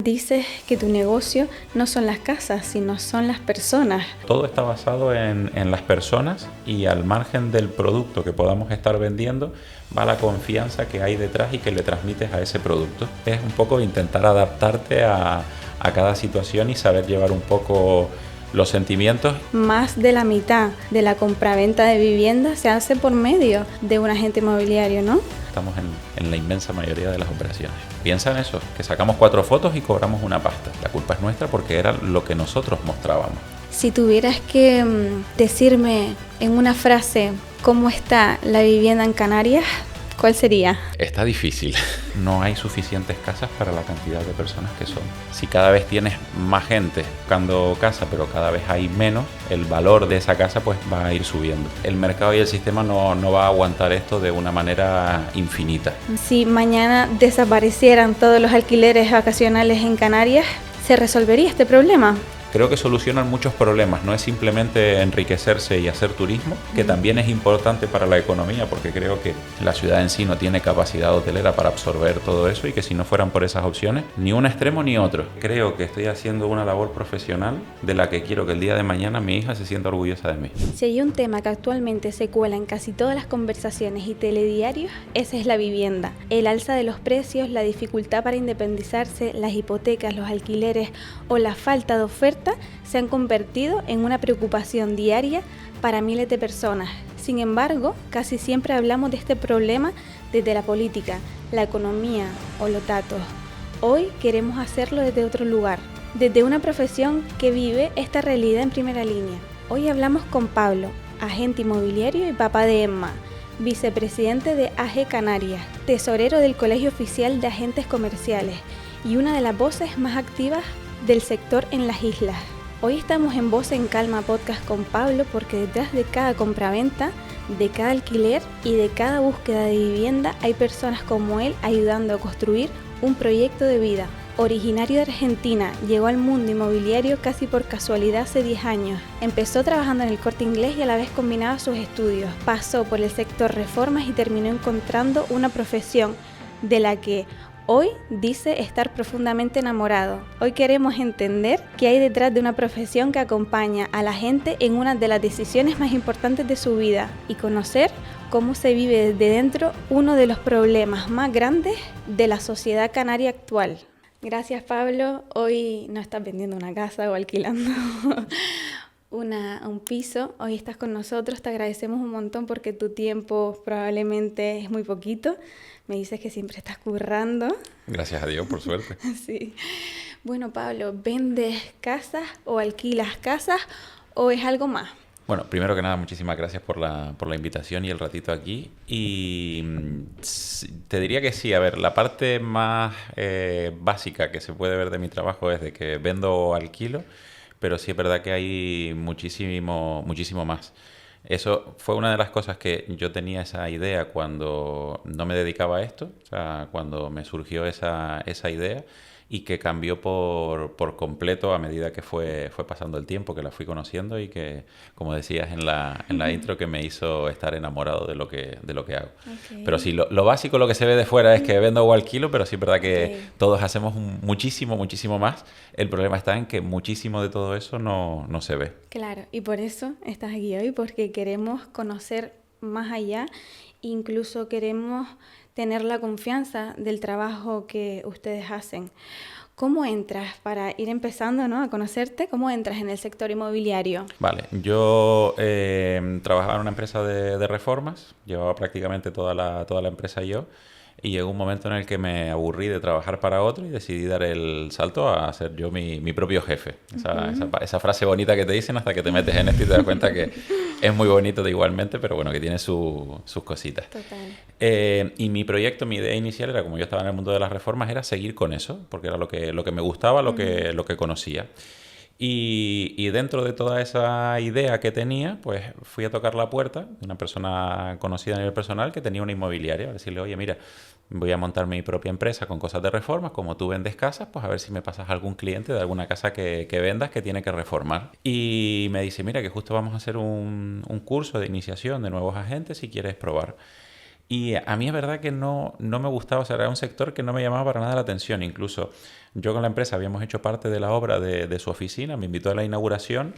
Dices que tu negocio no son las casas, sino son las personas. Todo está basado en las personas y al margen del producto que podamos estar vendiendo va la confianza que hay detrás y que le transmites a ese producto. Es un poco intentar adaptarte a cada situación y saber llevar un poco los sentimientos. Más de la mitad de la compraventa de viviendas se hace por medio de un agente inmobiliario, ¿no? Estamos en la inmensa mayoría de las operaciones. Piensa en eso, que sacamos 4 fotos y cobramos una pasta. La culpa es nuestra porque era lo que nosotros mostrábamos. Si tuvieras que decirme en una frase cómo está la vivienda en Canarias, ¿cuál sería? Está difícil. No hay suficientes casas para la cantidad de personas que son. Si cada vez tienes más gente buscando casa, pero cada vez hay menos, el valor de esa casa pues va a ir subiendo. El mercado y el sistema no va a aguantar esto de una manera infinita. Si mañana desaparecieran todos los alquileres vacacionales en Canarias, ¿se resolvería este problema? Creo que solucionan muchos problemas, no es simplemente enriquecerse y hacer turismo, que también es importante para la economía, porque creo que la ciudad en sí no tiene capacidad hotelera para absorber todo eso y que si no fueran por esas opciones, ni un extremo ni otro. Creo que estoy haciendo una labor profesional de la que quiero que el día de mañana mi hija se sienta orgullosa de mí. Si hay un tema que actualmente se cuela en casi todas las conversaciones y telediarios, ese es la vivienda. El alza de los precios, la dificultad para independizarse, las hipotecas, los alquileres o la falta de oferta se han convertido en una preocupación diaria para miles de personas. Sin embargo, casi siempre hablamos de este problema desde la política, la economía o los datos. Hoy queremos hacerlo desde otro lugar, desde una profesión que vive esta realidad en primera línea. Hoy hablamos con Pablo, agente inmobiliario y papá de Emma, vicepresidente de AG Canarias, tesorero del Colegio Oficial de Agentes Comerciales y una de las voces más activas del sector en las islas. Hoy estamos en Voz en Calma Podcast con Pablo porque detrás de cada compraventa, de cada alquiler y de cada búsqueda de vivienda hay personas como él ayudando a construir un proyecto de vida. Originario de Argentina, llegó al mundo inmobiliario casi por casualidad hace 10 años. Empezó trabajando en el Corte Inglés y a la vez combinaba sus estudios. Pasó por el sector reformas y terminó encontrando una profesión de la que hoy dice estar profundamente enamorado. Hoy queremos entender qué hay detrás de una profesión que acompaña a la gente en una de las decisiones más importantes de su vida y conocer cómo se vive desde dentro uno de los problemas más grandes de la sociedad canaria actual. Gracias, Pablo. Hoy no estás vendiendo una casa o alquilando un piso. Hoy estás con nosotros. Te agradecemos un montón porque tu tiempo probablemente es muy poquito. Me dices que siempre estás currando. Gracias a Dios, por suerte. Sí. Bueno, Pablo, ¿vendes casas o alquilas casas o es algo más? Bueno, primero que nada, muchísimas gracias por la invitación y el ratito aquí. Y te diría que sí, a ver, la parte más básica que se puede ver de mi trabajo es de que vendo o alquilo, pero sí es verdad que hay muchísimo más. Eso fue una de las cosas que yo tenía esa idea cuando no me dedicaba a esto, o sea, cuando me surgió esa idea y que cambió por completo a medida que fue pasando el tiempo, que la fui conociendo y que, como decías en la intro, que me hizo estar enamorado de lo que hago. Okay. Pero sí, lo básico, lo que se ve de fuera es que vendo o alquilo, pero sí es verdad que todos hacemos muchísimo más. El problema está en que muchísimo de todo eso no se ve. Claro, y por eso estás aquí hoy, porque queremos conocer más allá, incluso queremos tener la confianza del trabajo que ustedes hacen. ¿Cómo entras, para ir empezando, ¿no?, a conocerte, cómo entras en el sector inmobiliario? Vale, yo trabajaba en una empresa de reformas, llevaba prácticamente toda la empresa yo, y llegó un momento en el que me aburrí de trabajar para otro y decidí dar el salto a ser yo mi propio jefe. Esa frase bonita que te dicen hasta que te metes en esto y te das cuenta que es muy bonito igualmente, pero bueno, que tiene sus cositas. Total. Y mi proyecto, mi idea inicial era, como yo estaba en el mundo de las reformas, era seguir con eso, porque era lo que me gustaba, lo que conocía. Y dentro de toda esa idea que tenía, pues fui a tocar la puerta de una persona conocida a nivel personal que tenía una inmobiliaria, a decirle, oye, mira, voy a montar mi propia empresa con cosas de reformas, como tú vendes casas, pues a ver si me pasas algún cliente de alguna casa que vendas que tiene que reformar. Y me dice, mira, que justo vamos a hacer un curso de iniciación de nuevos agentes si quieres probar. Y a mí es verdad que no me gustaba, o sea, era un sector que no me llamaba para nada la atención. Incluso yo con la empresa habíamos hecho parte de la obra de su oficina, me invitó a la inauguración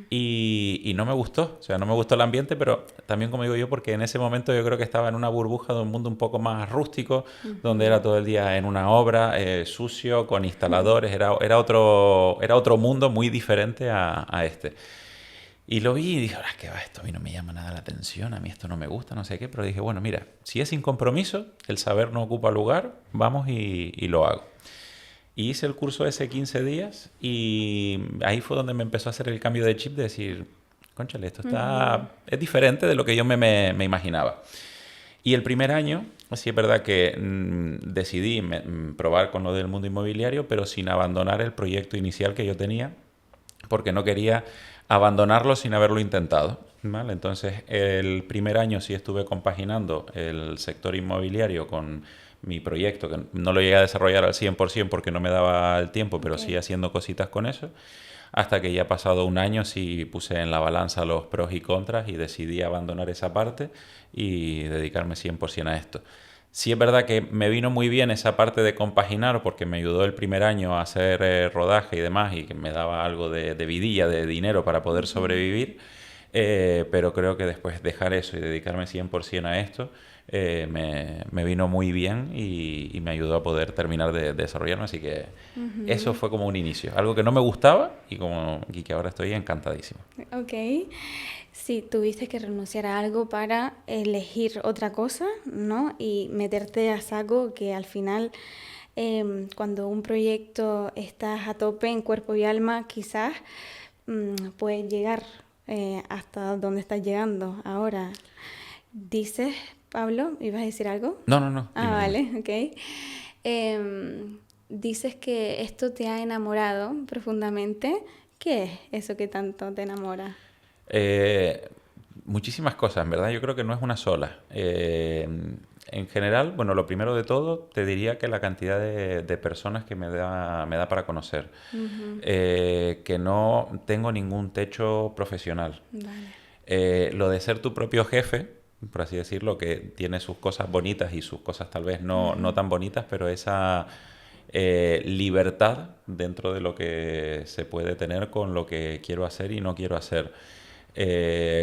y no me gustó. O sea, no me gustó el ambiente, pero también, como digo yo, porque en ese momento yo creo que estaba en una burbuja de un mundo un poco más rústico, donde era todo el día en una obra, sucio, con instaladores. Era otro mundo muy diferente a este. Y lo vi y dije, ahora qué va, esto a mí no me llama nada la atención, a mí esto no me gusta, no sé qué, pero dije, bueno, mira, si es sin compromiso, el saber no ocupa lugar, vamos y lo hago. Y hice el curso ese 15 días y ahí fue donde me empezó a hacer el cambio de chip de decir, cónchale, esto es diferente de lo que yo me imaginaba. Y el primer año, sí es verdad que decidí probar con lo del mundo inmobiliario, pero sin abandonar el proyecto inicial que yo tenía, porque no quería abandonarlo sin haberlo intentado, ¿vale? Entonces, el primer año sí estuve compaginando el sector inmobiliario con mi proyecto, que no lo llegué a desarrollar al 100% porque no me daba el tiempo, pero sí haciendo cositas con eso, hasta que ya pasado un año sí puse en la balanza los pros y contras y decidí abandonar esa parte y dedicarme 100% a esto. Sí es verdad que me vino muy bien esa parte de compaginar porque me ayudó el primer año a hacer rodaje y demás y que me daba algo de vidilla, de dinero para poder sobrevivir, pero creo que después dejar eso y dedicarme 100% a esto me vino muy bien y me ayudó a poder terminar de desarrollarme, así que eso fue como un inicio, algo que no me gustaba y que ahora estoy encantadísimo. Ok. Sí, tuviste que renunciar a algo para elegir otra cosa, ¿no? Y meterte a saco que al final, cuando un proyecto estás a tope en cuerpo y alma, quizás puedes llegar hasta donde estás llegando ahora. Dices, Pablo, ¿ibas a decir algo? No. Ah, Dime. vale, ok. Dices que esto te ha enamorado profundamente. ¿Qué es eso que tanto te enamora? Eh, Muchísimas cosas, en verdad. Yo creo que no es una sola. En general, bueno, lo primero de todo, te diría que la cantidad de personas que me da para conocer. Que no tengo ningún techo profesional. Vale. Lo de ser tu propio jefe, por así decirlo, que tiene sus cosas bonitas y sus cosas tal vez no tan bonitas, pero esa libertad dentro de lo que se puede tener con lo que quiero hacer y no quiero hacer.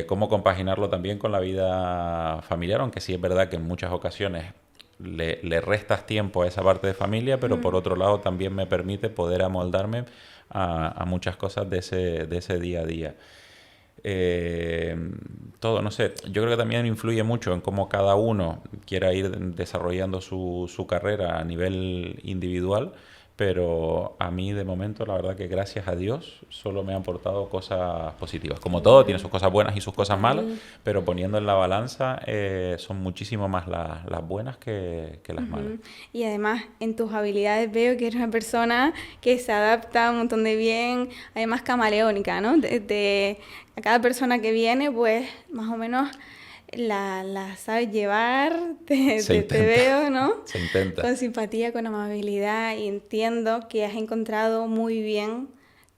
Cómo compaginarlo también con la vida familiar, aunque sí es verdad que en muchas ocasiones le restas tiempo a esa parte de familia, pero por otro lado también me permite poder amoldarme a muchas cosas de ese día a día. Todo, no sé, yo creo que también influye mucho en cómo cada uno quiera ir desarrollando su carrera a nivel individual, pero a mí de momento la verdad que gracias a Dios solo me han aportado cosas positivas. Como todo, tiene sus cosas buenas y sus cosas malas, Total. pero poniendo en la balanza son muchísimo más las buenas que las malas. Y además, en tus habilidades veo que eres una persona que se adapta un montón de bien, además camaleónica, ¿no? A cada persona que viene, pues más o menos la sabes llevar, Se te intenta, veo, ¿no? se intenta. Con simpatía, con amabilidad y entiendo que has encontrado muy bien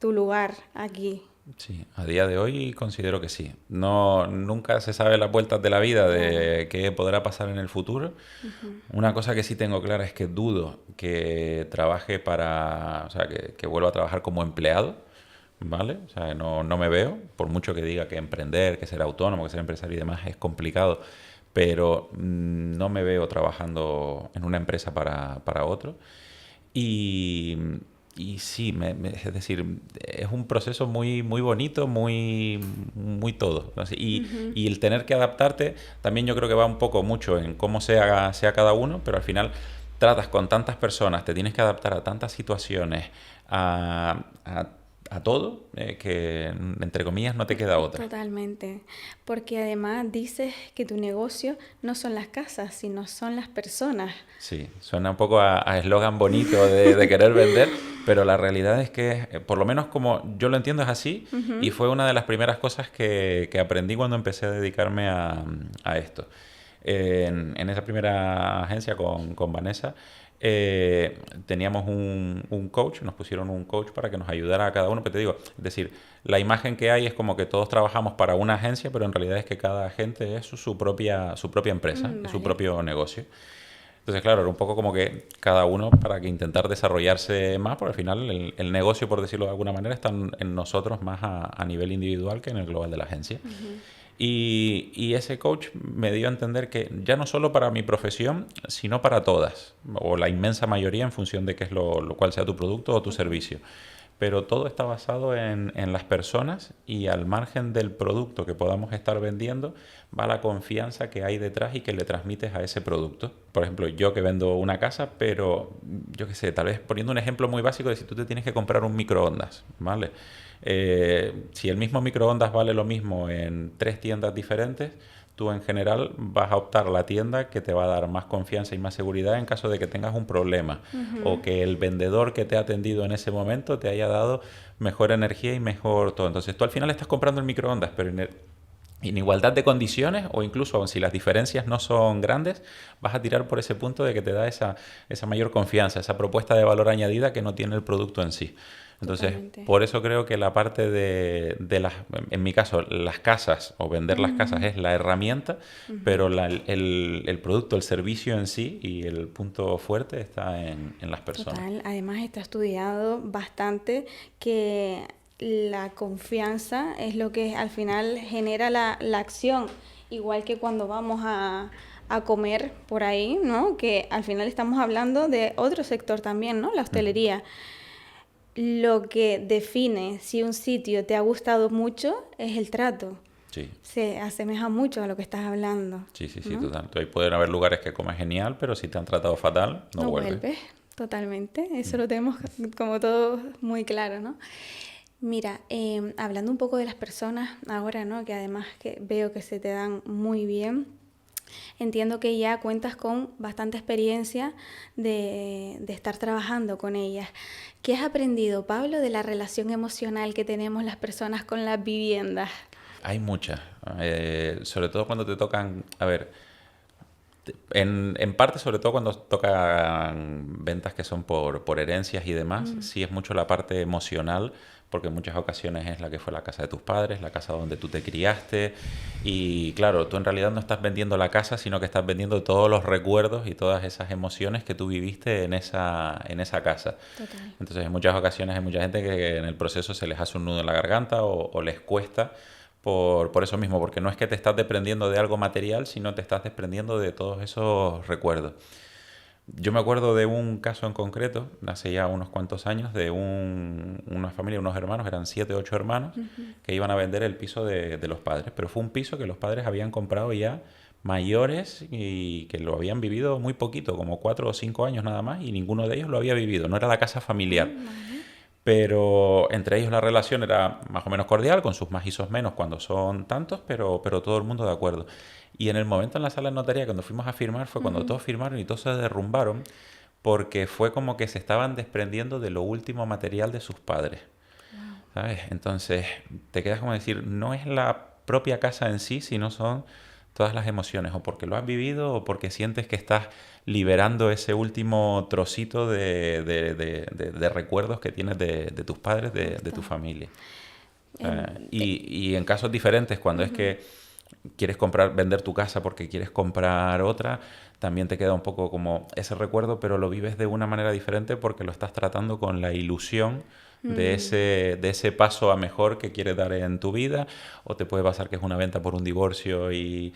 tu lugar aquí. Sí, a día de hoy considero que sí. No, nunca se sabe las vueltas de la vida de qué podrá pasar en el futuro. Una cosa que sí tengo clara es que dudo que trabaje o sea, que vuelva a trabajar como empleado, ¿vale? O sea, no me veo, por mucho que diga que emprender, que ser autónomo, que ser empresario y demás es complicado, pero no me veo trabajando en una empresa para otro. Y, y sí, es decir, es un proceso muy bonito, muy todo, ¿no? Y el tener que adaptarte también yo creo que va un poco mucho en cómo sea cada uno, pero al final tratas con tantas personas, te tienes que adaptar a tantas situaciones, a todo, que entre comillas no te queda otra. Totalmente, porque además dices que tu negocio no son las casas, sino son las personas. Sí, suena un poco a eslogan bonito de querer vender, pero la realidad es que, por lo menos como yo lo entiendo, es así, y fue una de las primeras cosas que aprendí cuando empecé a dedicarme a esto. En esa primera agencia con Vanessa, teníamos un coach, nos pusieron un coach para que nos ayudara a cada uno. Pero te digo, es decir, la imagen que hay es como que todos trabajamos para una agencia, pero en realidad es que cada agente es su propia empresa, es su Vale. propio negocio. Entonces, claro, era un poco como que cada uno para que intentar desarrollarse más, porque al final el negocio, por decirlo de alguna manera, está en nosotros más a nivel individual que en el global de la agencia. Y ese coach me dio a entender que ya no solo para mi profesión, sino para todas, o la inmensa mayoría en función de qué es lo cual sea tu producto o tu servicio. Pero todo está basado en las personas y al margen del producto que podamos estar vendiendo, va la confianza que hay detrás y que le transmites a ese producto. Por ejemplo, yo que vendo una casa, pero yo qué sé, tal vez poniendo un ejemplo muy básico de si tú te tienes que comprar un microondas, ¿vale? Si el mismo microondas vale lo mismo en 3 tiendas diferentes, tú en general vas a optar a la tienda que te va a dar más confianza y más seguridad en caso de que tengas un problema o que el vendedor que te ha atendido en ese momento te haya dado mejor energía y mejor todo. Entonces tú al final estás comprando el microondas, pero en igualdad de condiciones o incluso aun si las diferencias no son grandes, vas a tirar por ese punto de que te da esa mayor confianza, esa propuesta de valor añadida que no tiene el producto en sí. Entonces, Totalmente. por eso creo que la parte de las, en mi caso, las casas o vender las casas es la herramienta, pero el producto, el servicio en sí y el punto fuerte está en las personas. Total, además está estudiado bastante que la confianza es lo que al final genera la acción, igual que cuando vamos a comer por ahí, ¿no? Que al final estamos hablando de otro sector también, ¿no? La hostelería. Lo que define si un sitio te ha gustado mucho es el trato. Sí. Se asemeja mucho a lo que estás hablando. Sí, sí, sí, ¿no? total. Ahí pueden haber lugares que comes genial, pero si te han tratado fatal, no No vuelves. vuelves, totalmente. Eso lo tenemos como todo muy claro, ¿no? Mira, hablando un poco de las personas ahora, ¿no? Que además que veo que se te dan muy bien. Entiendo que ya cuentas con bastante experiencia de estar trabajando con ellas. ¿Qué has aprendido, Pablo, de la relación emocional que tenemos las personas con las viviendas? Hay muchas, sobre todo cuando te tocan, a ver, en parte sobre todo cuando tocan ventas que son por herencias y demás, sí es mucho la parte emocional, porque en muchas ocasiones es la que fue la casa de tus padres, la casa donde tú te criaste, y claro, tú en realidad no estás vendiendo la casa, sino que estás vendiendo todos los recuerdos y todas esas emociones que tú viviste en esa casa. Total. Entonces en muchas ocasiones hay mucha gente que en el proceso se les hace un nudo en la garganta o les cuesta por eso mismo, porque no es que te estás desprendiendo de algo material, sino te estás desprendiendo de todos esos recuerdos. Yo me acuerdo de un caso en concreto, hace ya unos cuantos años, de una familia, unos hermanos, eran 7, 8 hermanos, que iban a vender el piso de los padres, pero fue un piso que los padres habían comprado ya mayores y que lo habían vivido muy poquito, como 4 o 5 años nada más, y ninguno de ellos lo había vivido, no era la casa familiar. Pero entre ellos la relación era más o menos cordial, con sus más y sus menos cuando son tantos, pero todo el mundo de acuerdo. Y en el momento en la sala de notaría, cuando fuimos a firmar, fue cuando todos firmaron y todos se derrumbaron, porque fue como que se estaban desprendiendo de lo último material de sus padres. ¿Sabes? Entonces, te quedas como decir, no es la propia casa en sí, sino son todas las emociones, o porque lo has vivido, o porque sientes que estás liberando ese último trocito de recuerdos que tienes de tus padres, de tu familia. Y en casos diferentes, cuando es que quieres vender tu casa porque quieres comprar otra, también te queda un poco como ese recuerdo, pero lo vives de una manera diferente porque lo estás tratando con la ilusión de ese paso a mejor que quieres dar en tu vida, o te puede pasar que es una venta por un divorcio y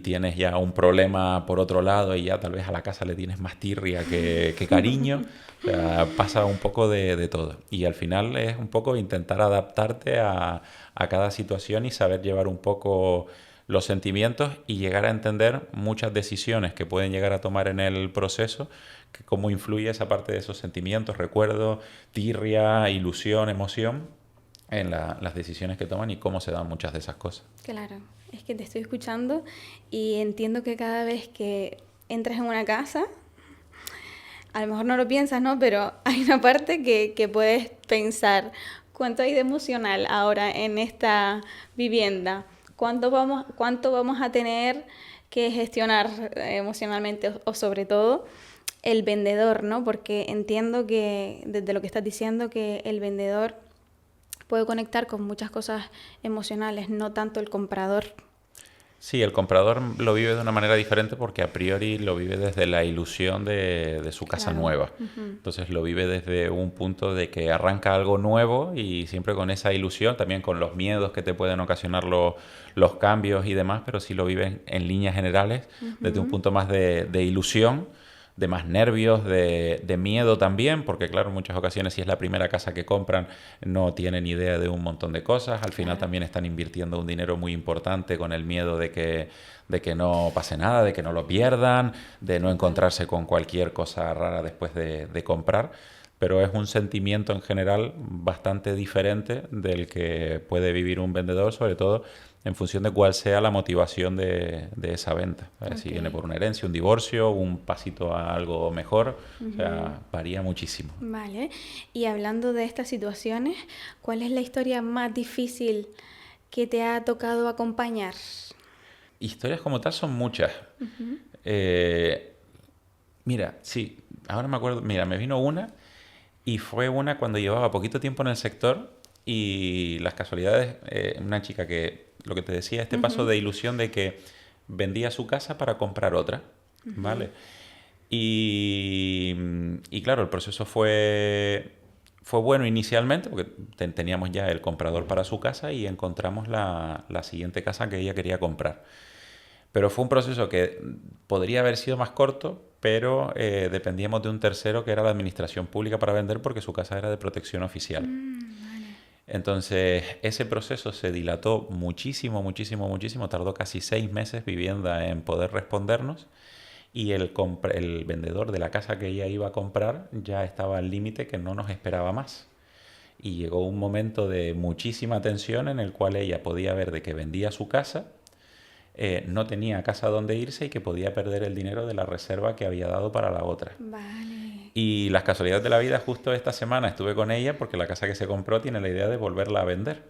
tienes ya un problema por otro lado y ya tal vez a la casa le tienes más tirria que cariño. O sea, pasa un poco de todo. Y al final es un poco intentar adaptarte a cada situación y saber llevar un poco los sentimientos y llegar a entender muchas decisiones que pueden llegar a tomar en el proceso, que cómo influye esa parte de esos sentimientos, recuerdos, tirria, ilusión, emoción en las decisiones que toman y cómo se dan muchas de esas cosas. Claro, es que te estoy escuchando y entiendo que cada vez que entras en una casa, a lo mejor no lo piensas, ¿no? Pero hay una parte que puedes pensar, ¿cuánto hay de emocional ahora en esta vivienda? ¿Cuánto vamos a tener que gestionar emocionalmente o sobre todo el vendedor, ¿no? Porque entiendo que, desde lo que estás diciendo, que el vendedor puede conectar con muchas cosas emocionales, no tanto el comprador. Sí, el comprador lo vive de una manera diferente porque a priori lo vive desde la ilusión de su casa Claro. nueva. Entonces lo vive desde un punto de que arranca algo nuevo y siempre con esa ilusión, también con los miedos que te pueden ocasionar los cambios y demás, pero sí lo vive en líneas generales desde un punto más de ilusión, de más nervios, de miedo también, porque claro, en muchas ocasiones si es la primera casa que compran no tienen idea de un montón de cosas, al final también están invirtiendo un dinero muy importante con el miedo de que no pase nada, de que no lo pierdan, de no encontrarse con cualquier cosa rara después de comprar, pero es un sentimiento en general bastante diferente del que puede vivir un vendedor, sobre todo en función de cuál sea la motivación de esa venta. Si viene por una herencia, un divorcio, un pasito a algo mejor, o sea, varía muchísimo. Vale. Y hablando de estas situaciones, ¿cuál es la historia más difícil que te ha tocado acompañar? Historias como tal son muchas. Mira, sí, ahora me acuerdo, mira, me vino una y fue una cuando llevaba poquito tiempo en el sector y las casualidades, una chica que, lo que te decía, este paso de ilusión de que vendía su casa para comprar otra, ¿vale? Y claro, el proceso fue bueno inicialmente porque teníamos ya el comprador para su casa y encontramos la siguiente casa que ella quería comprar. Pero fue un proceso que podría haber sido más corto, pero dependíamos de un tercero que era la administración pública para vender porque su casa era de protección oficial. Entonces, ese proceso se dilató muchísimo, muchísimo, muchísimo. Tardó casi 6 meses vivienda en poder respondernos y el vendedor de la casa que ella iba a comprar ya estaba al límite que no nos esperaba más. Y llegó un momento de muchísima tensión en el cual ella podía ver de que vendía su casa, no tenía casa donde irse y que podía perder el dinero de la reserva que había dado para la otra. Vale. Y las casualidades de la vida, justo esta semana estuve con ella porque la casa que se compró tiene la idea de volverla a vender.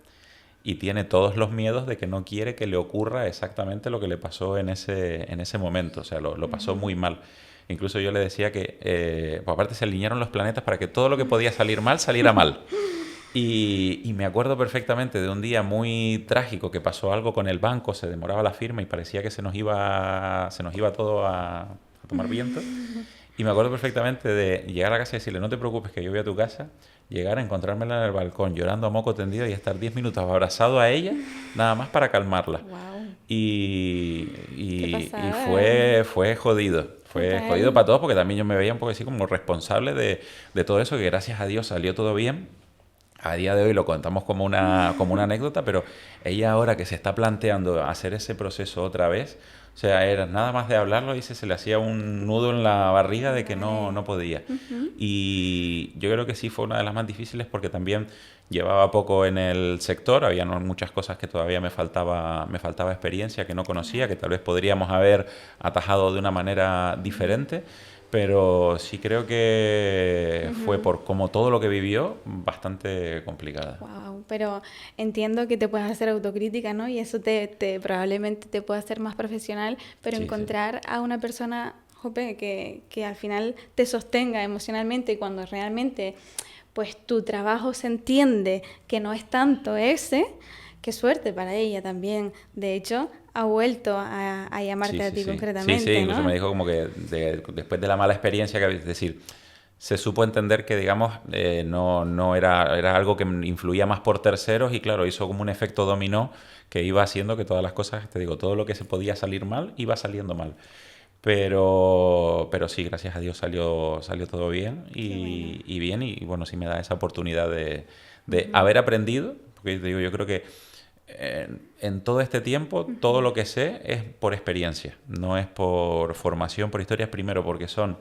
Y tiene todos los miedos de que no quiere que le ocurra exactamente lo que le pasó en ese momento. O sea, lo pasó muy mal. Incluso yo le decía que, pues aparte se alinearon los planetas para que todo lo que podía salir mal, saliera mal. Y me acuerdo perfectamente de un día muy trágico que pasó algo con el banco, se demoraba la firma y parecía que se nos iba todo a tomar viento. Y me acuerdo perfectamente de llegar a la casa y decirle, no te preocupes que yo voy a tu casa, llegar a encontrármela en el balcón llorando a moco tendido y estar 10 minutos abrazado a ella, nada más para calmarla. Wow. Y fue jodido. Fue Total. jodido para todos porque también yo me veía un poco así como responsable de todo eso, que gracias a Dios salió todo bien. A día de hoy lo contamos como una anécdota, pero ella ahora que se está planteando hacer ese proceso otra vez, o sea, era nada más de hablarlo y se le hacía un nudo en la barriga de que no podía. Y yo creo que sí fue una de las más difíciles porque también llevaba poco en el sector, había muchas cosas que todavía me faltaba experiencia, que no conocía, que tal vez podríamos haber atajado de una manera diferente. Pero sí creo que fue por como todo lo que vivió bastante complicada. Wow, pero entiendo que te puedes hacer autocrítica, ¿no? Y eso probablemente te puede hacer más profesional, pero Sí, encontrar a una persona, jope, que al final te sostenga emocionalmente y cuando realmente pues tu trabajo se entiende que no es tanto ese, qué suerte para ella también. De hecho, ha vuelto a llamarte a ti concretamente, Sí, incluso ¿no? me dijo como que después de la mala experiencia, que es decir, se supo entender que, digamos, no era algo que influía más por terceros y, claro, hizo como un efecto dominó que iba haciendo que todas las cosas, te digo, todo lo que se podía salir mal, iba saliendo mal. Pero sí, gracias a Dios salió todo bien y bien, y bueno, sí me da esa oportunidad de haber aprendido, porque te digo, yo creo que en todo este tiempo, todo lo que sé es por experiencia, no es por formación, por historias, primero porque son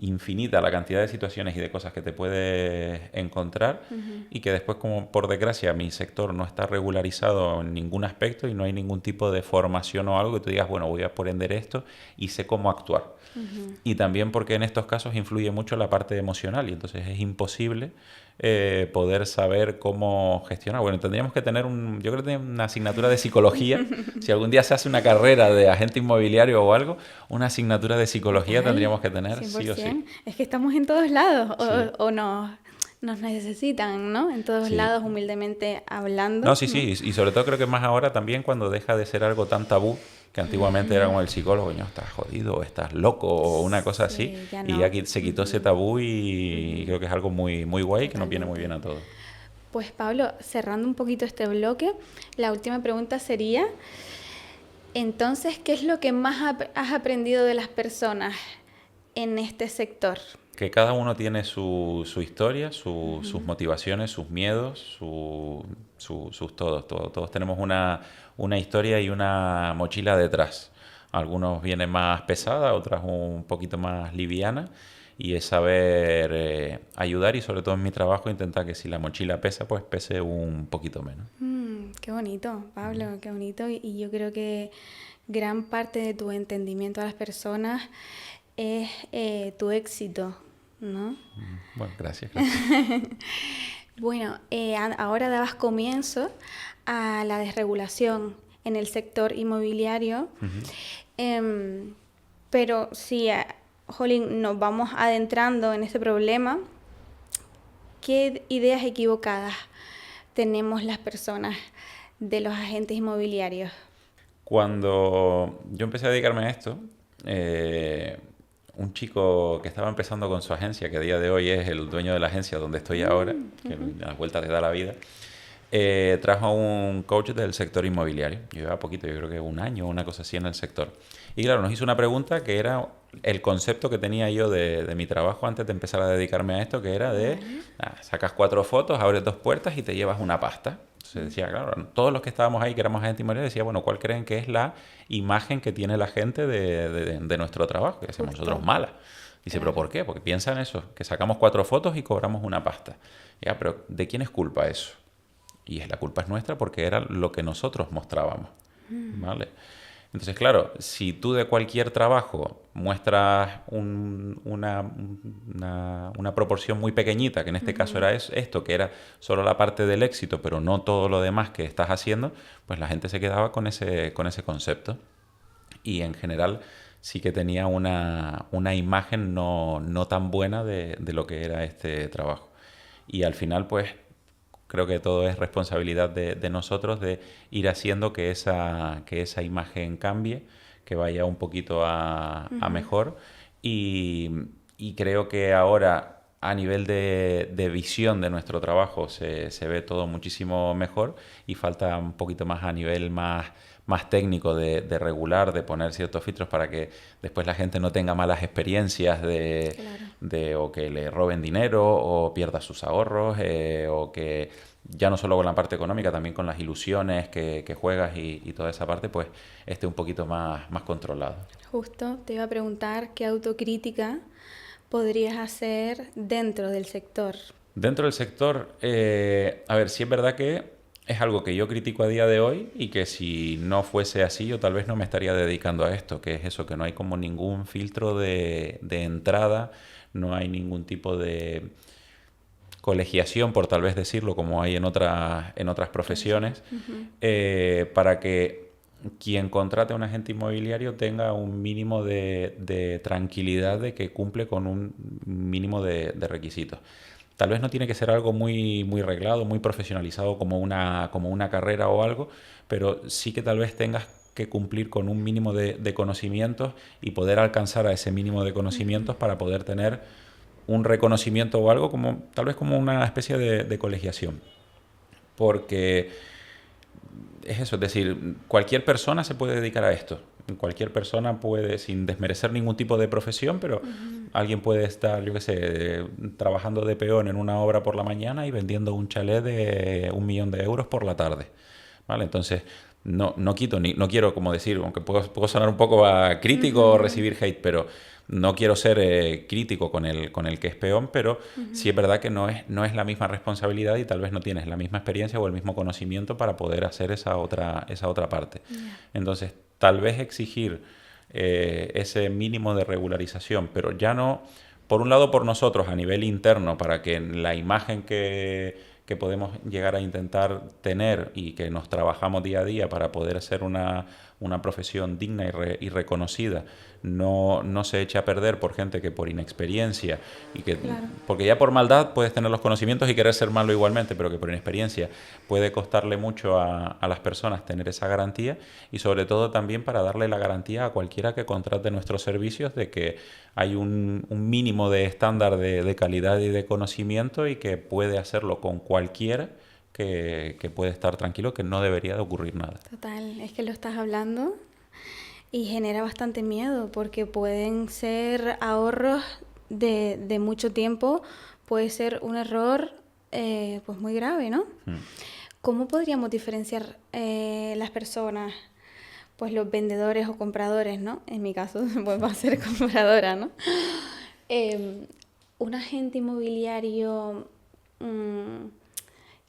infinita la cantidad de situaciones y de cosas que te puedes encontrar y que después, como por desgracia mi sector no está regularizado en ningún aspecto y no hay ningún tipo de formación o algo que tú digas, bueno, voy a aprender esto y sé cómo actuar. Y también porque en estos casos influye mucho la parte emocional y entonces es imposible poder saber cómo gestionar. Bueno, tendríamos que tener yo creo que una asignatura de psicología. Si algún día se hace una carrera de agente inmobiliario o algo, una asignatura de psicología Total, tendríamos que tener 100%. sí o sí. Es que estamos en todos lados Sí. o nos necesitan, ¿no? En todos Sí. lados, humildemente hablando. No, sí, sí, y sobre todo creo que más ahora también cuando deja de ser algo tan tabú, que antiguamente era como el psicólogo, no, estás jodido, o estás loco, o una cosa así, Sí, ya y no. ya se quitó ese tabú y creo que es algo muy, muy guay que nos viene muy bien a todos. Pues Pablo, cerrando un poquito este bloque, la última pregunta sería, entonces, ¿qué es lo que más has aprendido de las personas en este sector? Que cada uno tiene su historia, sus motivaciones, sus miedos, sus todos tenemos una historia y una mochila detrás. Algunos vienen más pesada, otras un poquito más liviana. Y es saber ayudar y sobre todo en mi trabajo intentar que si la mochila pesa, pues pese un poquito menos. Qué bonito, Pablo, qué bonito. Y yo creo que gran parte de tu entendimiento a las personas es tu éxito, ¿no? Bueno, gracias. Bueno, ahora dabas comienzo a la desregulación en el sector inmobiliario, pero si, Jolín, nos vamos adentrando en este problema, ¿qué ideas equivocadas tenemos las personas de los agentes inmobiliarios? Cuando yo empecé a dedicarme a esto, un chico que estaba empezando con su agencia, que a día de hoy es el dueño de la agencia donde estoy ahora, que a las vueltas te da la vida, trajo a un coach del sector inmobiliario. Yo llevaba poquito, yo creo que un año o una cosa así en el sector. Y claro, nos hizo una pregunta que era el concepto que tenía yo de mi trabajo antes de empezar a dedicarme a esto, que era de sacas 4 fotos, abres 2 puertas y te llevas una pasta. Entonces decía, claro, todos los que estábamos ahí, que éramos agentes inmobiliarios, decía, bueno, ¿cuál creen que es la imagen que tiene la gente de nuestro trabajo? Que decíamos nosotros mala. Dice, ¿pero por qué? Porque piensa en eso, que sacamos 4 fotos y cobramos una pasta. Ya, pero ¿de quién es culpa eso? Y la culpa es nuestra porque era lo que nosotros mostrábamos, ¿vale? Entonces, claro, si tú de cualquier trabajo muestras una proporción muy pequeñita, que en este caso era esto, que era solo la parte del éxito, pero no todo lo demás que estás haciendo, pues la gente se quedaba con ese concepto. Y en general sí que tenía una imagen no tan buena de lo que era este trabajo. Y al final, pues, creo que todo es responsabilidad de nosotros de ir haciendo que esa imagen cambie, que vaya un poquito a mejor. Y creo que ahora, a nivel de visión de nuestro trabajo, se ve todo muchísimo mejor y falta un poquito más a nivel más técnico de regular, de poner ciertos filtros para que después la gente no tenga malas experiencias o que le roben dinero o pierda sus ahorros o que ya no solo con la parte económica, también con las ilusiones que juegas y toda esa parte, pues esté un poquito más controlado. Justo, te iba a preguntar qué autocrítica podrías hacer dentro del sector. Dentro del sector, a ver, sí es verdad que es algo que yo critico a día de hoy y que si no fuese así yo tal vez no me estaría dedicando a esto, que es eso, que no hay como ningún filtro de entrada, no hay ningún tipo de colegiación, por tal vez decirlo, como hay en otras profesiones, para que quien contrate a un agente inmobiliario tenga un mínimo de tranquilidad de que cumple con un mínimo de requisitos. Tal vez no tiene que ser algo muy, muy reglado, muy profesionalizado como una carrera o algo, pero sí que tal vez tengas que cumplir con un mínimo de conocimientos y poder alcanzar a ese mínimo de conocimientos para poder tener un reconocimiento o algo, como tal vez como una especie de colegiación. Porque es eso, es decir, cualquier persona se puede dedicar a esto. Cualquier persona puede, sin desmerecer ningún tipo de profesión, pero alguien puede estar, yo qué sé, trabajando de peón en una obra por la mañana y vendiendo un chalet de 1 millón de euros por la tarde, ¿vale? Entonces, no quiero como decir, aunque puedo sonar un poco a crítico o recibir hate, pero no quiero ser crítico con el que es peón, pero sí es verdad que no es la misma responsabilidad y tal vez no tienes la misma experiencia o el mismo conocimiento para poder hacer esa otra parte. Entonces, tal vez exigir ese mínimo de regularización, pero ya no por un lado por nosotros a nivel interno, para que la imagen que podemos llegar a intentar tener y que nos trabajamos día a día para poder ser una profesión digna y reconocida, no se eche a perder por gente que por inexperiencia y que Claro. porque ya por maldad puedes tener los conocimientos y querer ser malo igualmente, pero que por inexperiencia puede costarle mucho a las personas tener esa garantía, y sobre todo también para darle la garantía a cualquiera que contrate nuestros servicios de que hay un mínimo de estándar de calidad y de conocimiento, y que puede hacerlo con cualquiera, que puede estar tranquilo, que no debería de ocurrir nada. Total, es que lo estás hablando y genera bastante miedo porque pueden ser ahorros de mucho tiempo, puede ser un error pues muy grave, ¿no? ¿Cómo podríamos diferenciar las personas, pues los vendedores o compradores, ¿no? En mi caso, pues va a ser compradora, ¿no? Un agente inmobiliario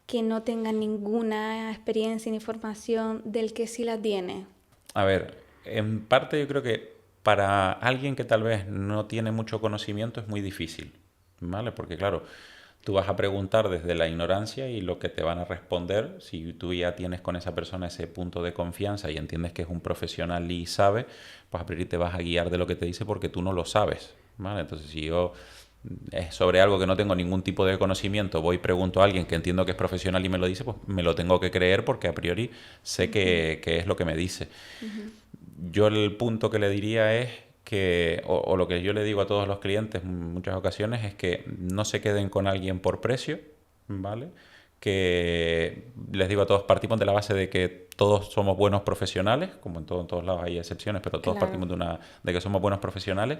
que no tenga ninguna experiencia ni formación del que sí la tiene. A ver, en parte yo creo que para alguien que tal vez no tiene mucho conocimiento es muy difícil, ¿vale? Porque claro, tú vas a preguntar desde la ignorancia y lo que te van a responder, si tú ya tienes con esa persona ese punto de confianza y entiendes que es un profesional y sabe, pues a priori te vas a guiar de lo que te dice porque tú no lo sabes, ¿vale? Entonces si yo es sobre algo que no tengo ningún tipo de conocimiento, voy y pregunto a alguien que entiendo que es profesional y me lo dice, pues me lo tengo que creer porque a priori sé que es lo que me dice. Yo el punto que le diría es que, o lo que yo le digo a todos los clientes en muchas ocasiones, es que no se queden con alguien por precio, ¿vale? Que les digo a todos, partimos de la base de que todos somos buenos profesionales, como en todos lados hay excepciones, pero todos Claro. partimos de que somos buenos profesionales,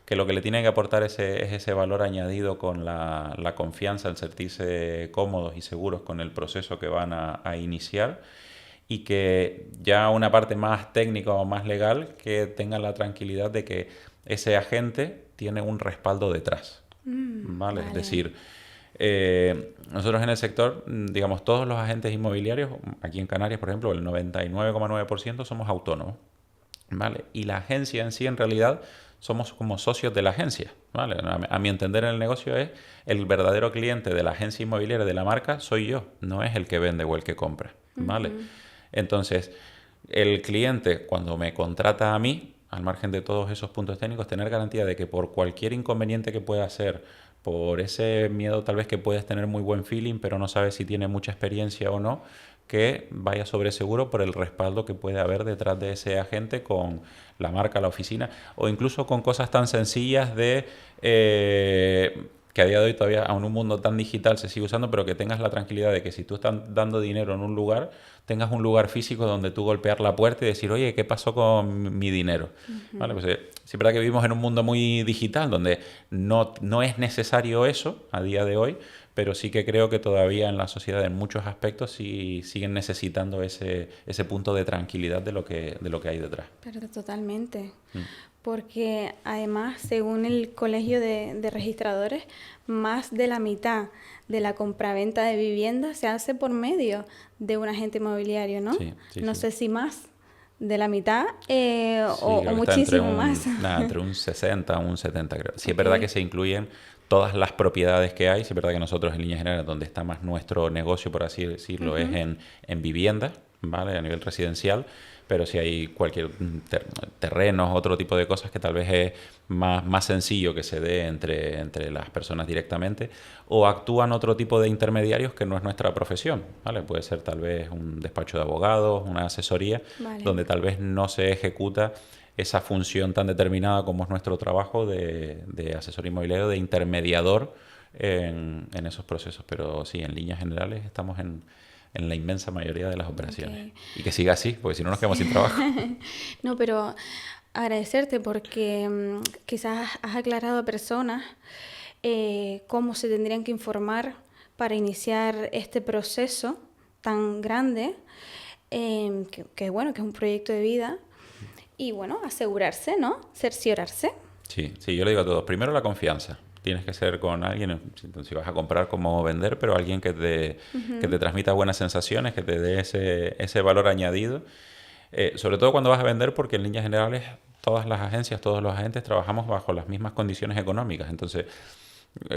que lo que le tienen que aportar es ese valor añadido con la confianza, el sentirse cómodos y seguros con el proceso que van a iniciar, y que ya una parte más técnica o más legal, que tengan la tranquilidad de que ese agente tiene un respaldo detrás, ¿vale? Es decir, nosotros en el sector, digamos, todos los agentes inmobiliarios, aquí en Canarias, por ejemplo, el 99,9% somos autónomos, ¿vale? Y la agencia en sí, en realidad, somos como socios de la agencia, ¿vale? A mi entender, en el negocio es el verdadero cliente de la agencia inmobiliaria, de la marca, soy yo, no es el que vende o el que compra, ¿vale? Entonces, el cliente, cuando me contrata a mí, al margen de todos esos puntos técnicos, tener garantía de que por cualquier inconveniente que pueda hacer, por ese miedo tal vez que puedes tener muy buen feeling, pero no sabes si tiene mucha experiencia o no, que vaya sobre seguro por el respaldo que puede haber detrás de ese agente con la marca, la oficina, o incluso con cosas tan sencillas de que a día de hoy todavía, aun en un mundo tan digital, se sigue usando, pero que tengas la tranquilidad de que si tú estás dando dinero en un lugar, tengas un lugar físico donde tú golpear la puerta y decir, oye, ¿qué pasó con mi dinero? ¿Vale? Pues sí es verdad que vivimos en un mundo muy digital donde no es necesario eso a día de hoy, pero sí que creo que todavía en la sociedad, en muchos aspectos, sí siguen necesitando ese punto de tranquilidad de lo que hay detrás. Pero totalmente. Porque además, según el Colegio de Registradores, más de la mitad de la compraventa de viviendas se hace por medio de un agente inmobiliario, ¿no? No sé si más de la mitad o muchísimo más. Entre un 60 y un 70, creo. Sí, es verdad que se incluyen todas las propiedades que hay. Sí, es verdad que nosotros, en líneas generales, donde está más nuestro negocio, por así decirlo, es en viviendas, ¿vale? A nivel residencial. Pero si hay cualquier terrenos, otro tipo de cosas que tal vez es más sencillo que se dé entre las personas directamente, o actúan otro tipo de intermediarios que no es nuestra profesión, ¿vale? Puede ser tal vez un despacho de abogados, una asesoría, donde tal vez no se ejecuta esa función tan determinada como es nuestro trabajo de asesor inmobiliario, de intermediador en esos procesos. Pero sí, en líneas generales estamos en la inmensa mayoría de las operaciones. Y que siga así, porque si no nos quedamos sin trabajo. No, pero agradecerte porque quizás has aclarado a personas cómo se tendrían que informar para iniciar este proceso tan grande, que bueno, que es un proyecto de vida. Y bueno, asegurarse, ¿no? Cerciorarse. Sí, yo le digo a todos, primero la confianza. Tienes que ser con alguien, si vas a comprar como vender, pero alguien que te transmita buenas sensaciones, que te dé ese valor añadido. Sobre todo cuando vas a vender, porque en líneas generales todas las agencias, todos los agentes trabajamos bajo las mismas condiciones económicas. Entonces,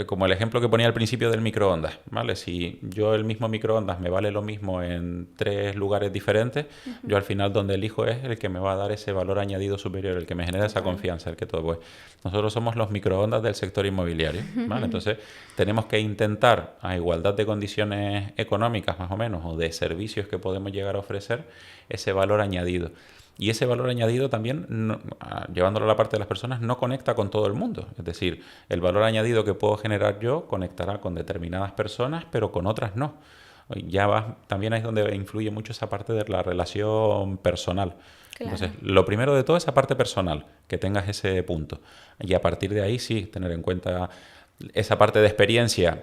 como el ejemplo que ponía al principio del microondas, ¿vale? Si yo el mismo microondas me vale lo mismo en 3 lugares diferentes, yo al final donde elijo es el que me va a dar ese valor añadido superior, el que me genera esa confianza, el que todo. Pues nosotros somos los microondas del sector inmobiliario, ¿vale? Entonces tenemos que intentar, a igualdad de condiciones económicas más o menos, o de servicios que podemos llegar a ofrecer, ese valor añadido. Y ese valor añadido también, llevándolo a la parte de las personas, no conecta con todo el mundo. Es decir, el valor añadido que puedo generar yo conectará con determinadas personas, pero con otras no. También es donde influye mucho esa parte de la relación personal. Claro. Entonces, lo primero de todo es esa parte personal, que tengas ese punto. Y a partir de ahí sí, tener en cuenta esa parte de experiencia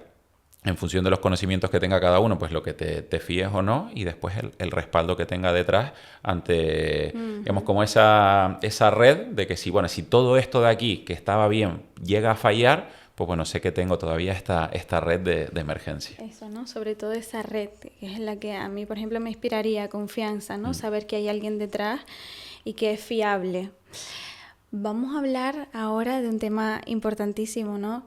en función de los conocimientos que tenga cada uno, pues lo que te fíes o no, y después el respaldo que tenga detrás ante, digamos, como esa red de que si todo esto de aquí, que estaba bien, llega a fallar, pues bueno, sé que tengo todavía esta red de emergencia. Eso, ¿no? Sobre todo esa red, que es la que a mí, por ejemplo, me inspiraría confianza, ¿no? Saber que hay alguien detrás y que es fiable. Vamos a hablar ahora de un tema importantísimo, ¿no?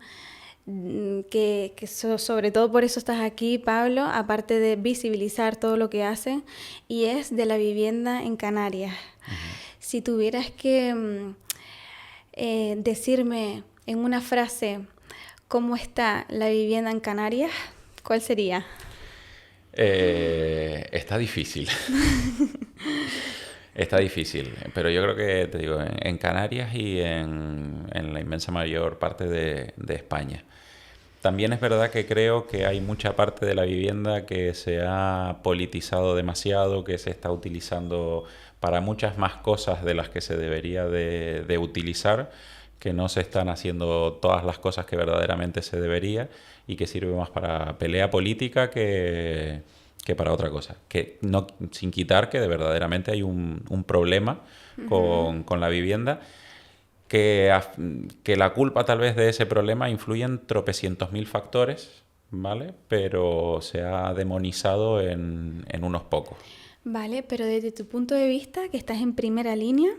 Sobre todo por eso estás aquí, Pablo, aparte de visibilizar todo lo que hacen, y es de la vivienda en Canarias. Si tuvieras que decirme en una frase cómo está la vivienda en Canarias, ¿cuál sería? Está difícil. Está difícil, pero yo creo que, te digo, en Canarias y en la inmensa mayor parte de España. También es verdad que creo que hay mucha parte de la vivienda que se ha politizado demasiado, que se está utilizando para muchas más cosas de las que se debería de utilizar, que no se están haciendo todas las cosas que verdaderamente se debería y que sirve más para pelea política que para otra cosa. Que no, sin quitar que verdaderamente hay un problema con la vivienda. Que la culpa tal vez de ese problema influye en tropecientos mil factores, ¿vale? Pero se ha demonizado en unos pocos. Vale, pero desde tu punto de vista, que estás en primera línea,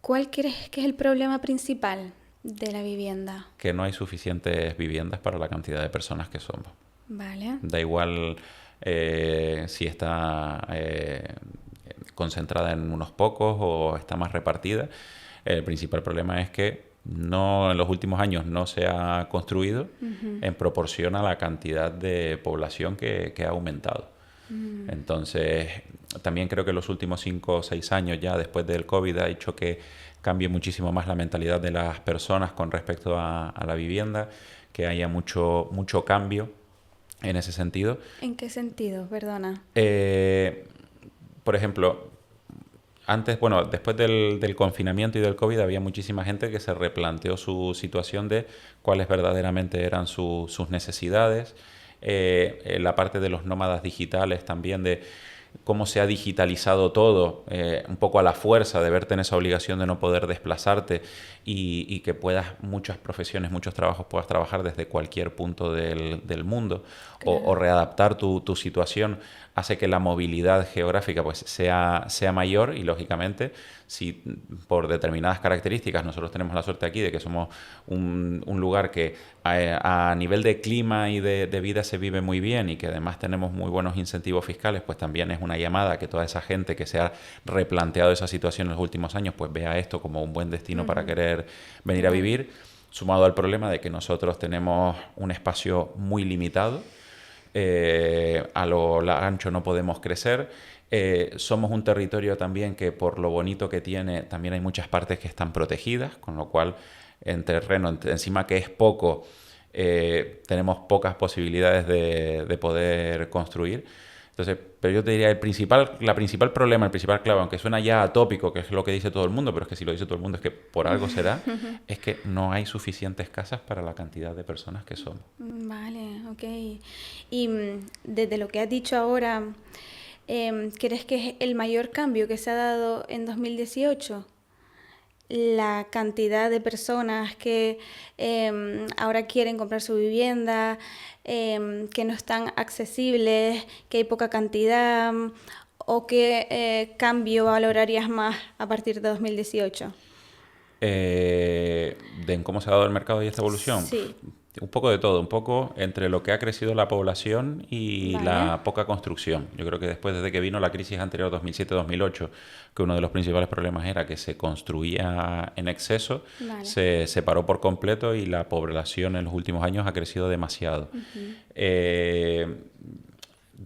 ¿cuál crees que es el problema principal de la vivienda? Que no hay suficientes viviendas para la cantidad de personas que somos. Vale. Da igual si está concentrada en unos pocos o está más repartida. El principal problema es que en los últimos años no se ha construido en proporción a la cantidad de población que ha aumentado. Entonces, también creo que los últimos 5 o 6 años ya después del COVID ha hecho que cambie muchísimo más la mentalidad de las personas con respecto a la vivienda, que haya mucho cambio en ese sentido. ¿En qué sentido? Perdona. Por ejemplo, después del confinamiento y del COVID había muchísima gente que se replanteó su situación de cuáles verdaderamente eran sus necesidades. La parte de los nómadas digitales también, de cómo se ha digitalizado todo, un poco a la fuerza de verte en esa obligación de no poder desplazarte y que muchas profesiones, muchos trabajos puedas trabajar desde cualquier punto del mundo. Claro. O readaptar tu situación hace que la movilidad geográfica pues sea mayor y lógicamente si por determinadas características nosotros tenemos la suerte aquí de que somos un lugar que a nivel de clima y de vida se vive muy bien y que además tenemos muy buenos incentivos fiscales, pues también es una llamada a que toda esa gente que se ha replanteado esa situación en los últimos años pues vea esto como un buen destino para querer venir a vivir, sumado al problema de que nosotros tenemos un espacio muy limitado. A lo ancho no podemos crecer. Somos un territorio también que por lo bonito que tiene también hay muchas partes que están protegidas, con lo cual en terreno encima que es poco tenemos pocas posibilidades de poder construir. Entonces, pero yo te diría, el principal problema, el principal clave, aunque suena ya atópico, que es lo que dice todo el mundo, pero es que si lo dice todo el mundo es que por algo será, es que no hay suficientes casas para la cantidad de personas que somos. Vale, ok. Y desde lo que has dicho ahora, ¿crees que es el mayor cambio que se ha dado en 2018? La cantidad de personas que ahora quieren comprar su vivienda, que no están accesibles, que hay poca cantidad, o qué cambio valorarías más a partir de 2018? De en cómo se ha dado el mercado y esta evolución. Sí. Un poco de todo, un poco entre lo que ha crecido la población y Vale. la poca construcción. Yo creo que después, desde que vino la crisis anterior 2007-2008, que uno de los principales problemas era que se construía en exceso, Vale. se paró por completo y la población en los últimos años ha crecido demasiado.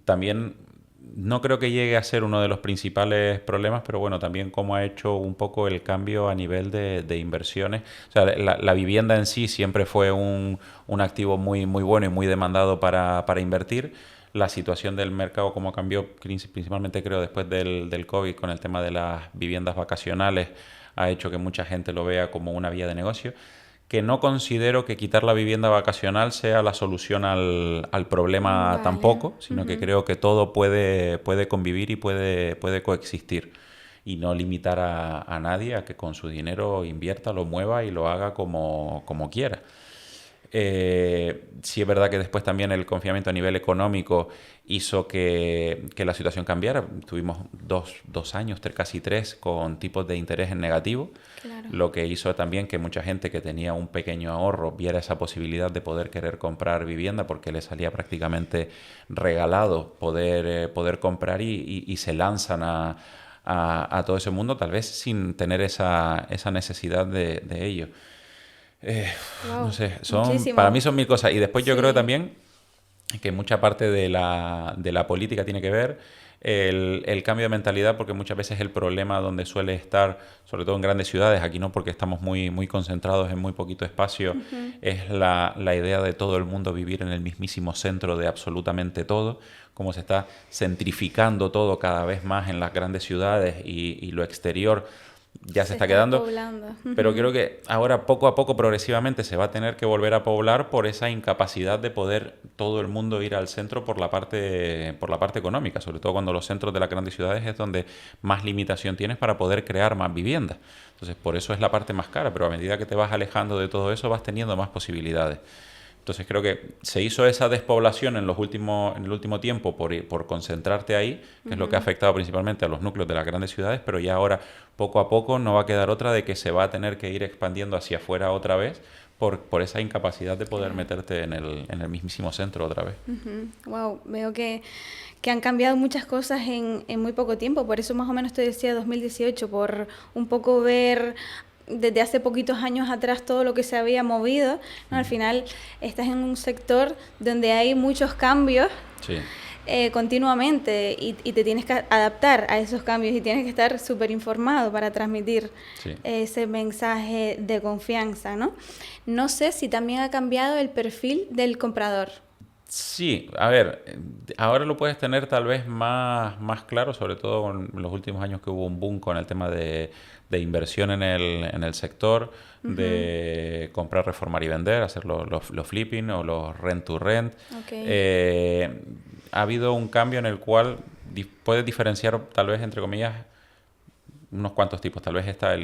También no creo que llegue a ser uno de los principales problemas, pero bueno, también cómo ha hecho un poco el cambio a nivel de inversiones. O sea, la vivienda en sí siempre fue un activo muy, muy bueno y muy demandado para invertir. La situación del mercado, como cambió principalmente creo después del COVID con el tema de las viviendas vacacionales, ha hecho que mucha gente lo vea como una vía de negocio, que no considero que quitar la vivienda vacacional sea la solución al problema Vale. tampoco, sino que creo que todo puede convivir y puede coexistir. Y no limitar a nadie a que con su dinero invierta, lo mueva y lo haga como quiera. Sí es verdad que después también el confinamiento a nivel económico hizo que la situación cambiara. Tuvimos dos años, casi tres, con tipos de interés en negativo, Claro. lo que hizo también que mucha gente que tenía un pequeño ahorro viera esa posibilidad de poder querer comprar vivienda porque le salía prácticamente regalado poder comprar y se lanzan a todo ese mundo, tal vez sin tener esa necesidad de ello. Wow, No sé, muchísimo. para mí son mil cosas. Y después yo Sí. creo que también que mucha parte de la política tiene que ver el cambio de mentalidad, porque muchas veces el problema donde suele estar, sobre todo en grandes ciudades, aquí no porque estamos muy, muy concentrados en muy poquito espacio, es la idea de todo el mundo vivir en el mismísimo centro de absolutamente todo, cómo se está centrificando todo cada vez más en las grandes ciudades y lo exterior ya se está quedando, poblando. pero creo que ahora poco a poco, progresivamente, se va a tener que volver a poblar por esa incapacidad de poder todo el mundo ir al centro por la parte económica, sobre todo cuando los centros de las grandes ciudades es donde más limitación tienes para poder crear más viviendas. Entonces, por eso es la parte más cara, pero a medida que te vas alejando de todo eso, vas teniendo más posibilidades. Entonces creo que se hizo esa despoblación en el último tiempo por concentrarte ahí, que es lo que ha afectado principalmente a los núcleos de las grandes ciudades, pero ya ahora poco a poco no va a quedar otra de que se va a tener que ir expandiendo hacia afuera otra vez por esa incapacidad de poder meterte en el mismísimo centro otra vez. Wow, veo que han cambiado muchas cosas en muy poco tiempo, por eso más o menos te decía 2018, por un poco ver desde hace poquitos años atrás todo lo que se había movido, ¿no? Al final estás en un sector donde hay muchos cambios Sí. continuamente y te tienes que adaptar a esos cambios y tienes que estar súper informado para transmitir Sí. ese mensaje de confianza, ¿no? No sé si también ha cambiado el perfil del comprador. Sí, a ver, ahora lo puedes tener tal vez más claro, sobre todo en los últimos años que hubo un boom con el tema de inversión en el sector, de comprar, reformar y vender, hacer los flipping o los rent to rent. Okay. Ha habido un cambio en el cual puedes diferenciar tal vez, entre comillas, unos cuantos tipos. Tal vez está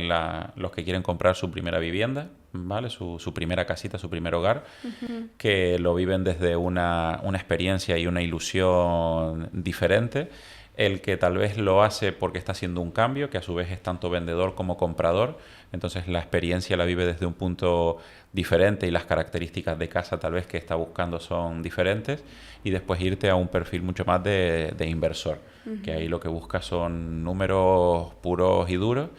los que quieren comprar su primera vivienda, ¿vale? Su primera casita, su primer hogar, que lo viven desde una experiencia y una ilusión diferente. El que tal vez lo hace porque está haciendo un cambio, que a su vez es tanto vendedor como comprador. Entonces la experiencia la vive desde un punto diferente y las características de casa tal vez que está buscando son diferentes. Y después irte a un perfil mucho más de inversor, que ahí lo que busca son números puros y duros,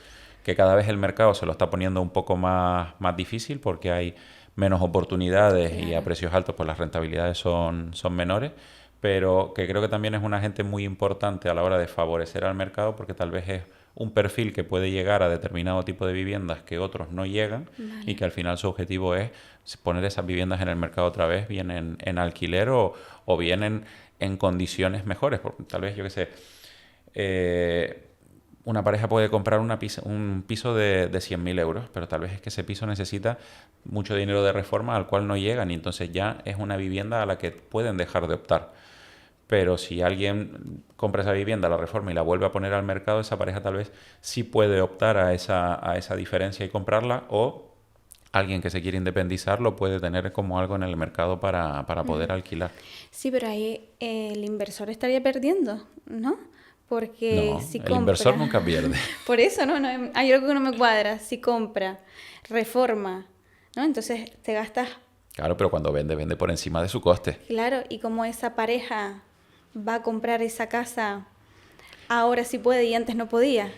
que cada vez el mercado se lo está poniendo un poco más difícil porque hay menos oportunidades. Claro. Y a precios altos pues las rentabilidades son menores, pero que creo que también es una gente muy importante a la hora de favorecer al mercado, porque tal vez es un perfil que puede llegar a determinado tipo de viviendas que otros no llegan. Vale. Y que al final su objetivo es poner esas viviendas en el mercado otra vez, bien en alquiler o bien en condiciones mejores. Porque tal vez, yo qué sé, una pareja puede comprar un piso de 100.000 euros, pero tal vez es que ese piso necesita mucho dinero de reforma al cual no llegan, y entonces ya es una vivienda a la que pueden dejar de optar. Pero si alguien compra esa vivienda, la reforma y la vuelve a poner al mercado, esa pareja tal vez sí puede optar a esa diferencia y comprarla, o alguien que se quiere independizar lo puede tener como algo en el mercado para poder alquilar. Sí, pero ahí el inversor estaría perdiendo, ¿no? Porque No, si el compra... inversor nunca pierde. Por eso, ¿no? Hay algo que no me cuadra. Si compra, reforma, ¿no? Entonces te gastas... Claro, pero cuando vende, vende por encima de su coste. Claro, y como esa pareja va a comprar esa casa, ahora sí puede y antes no podía.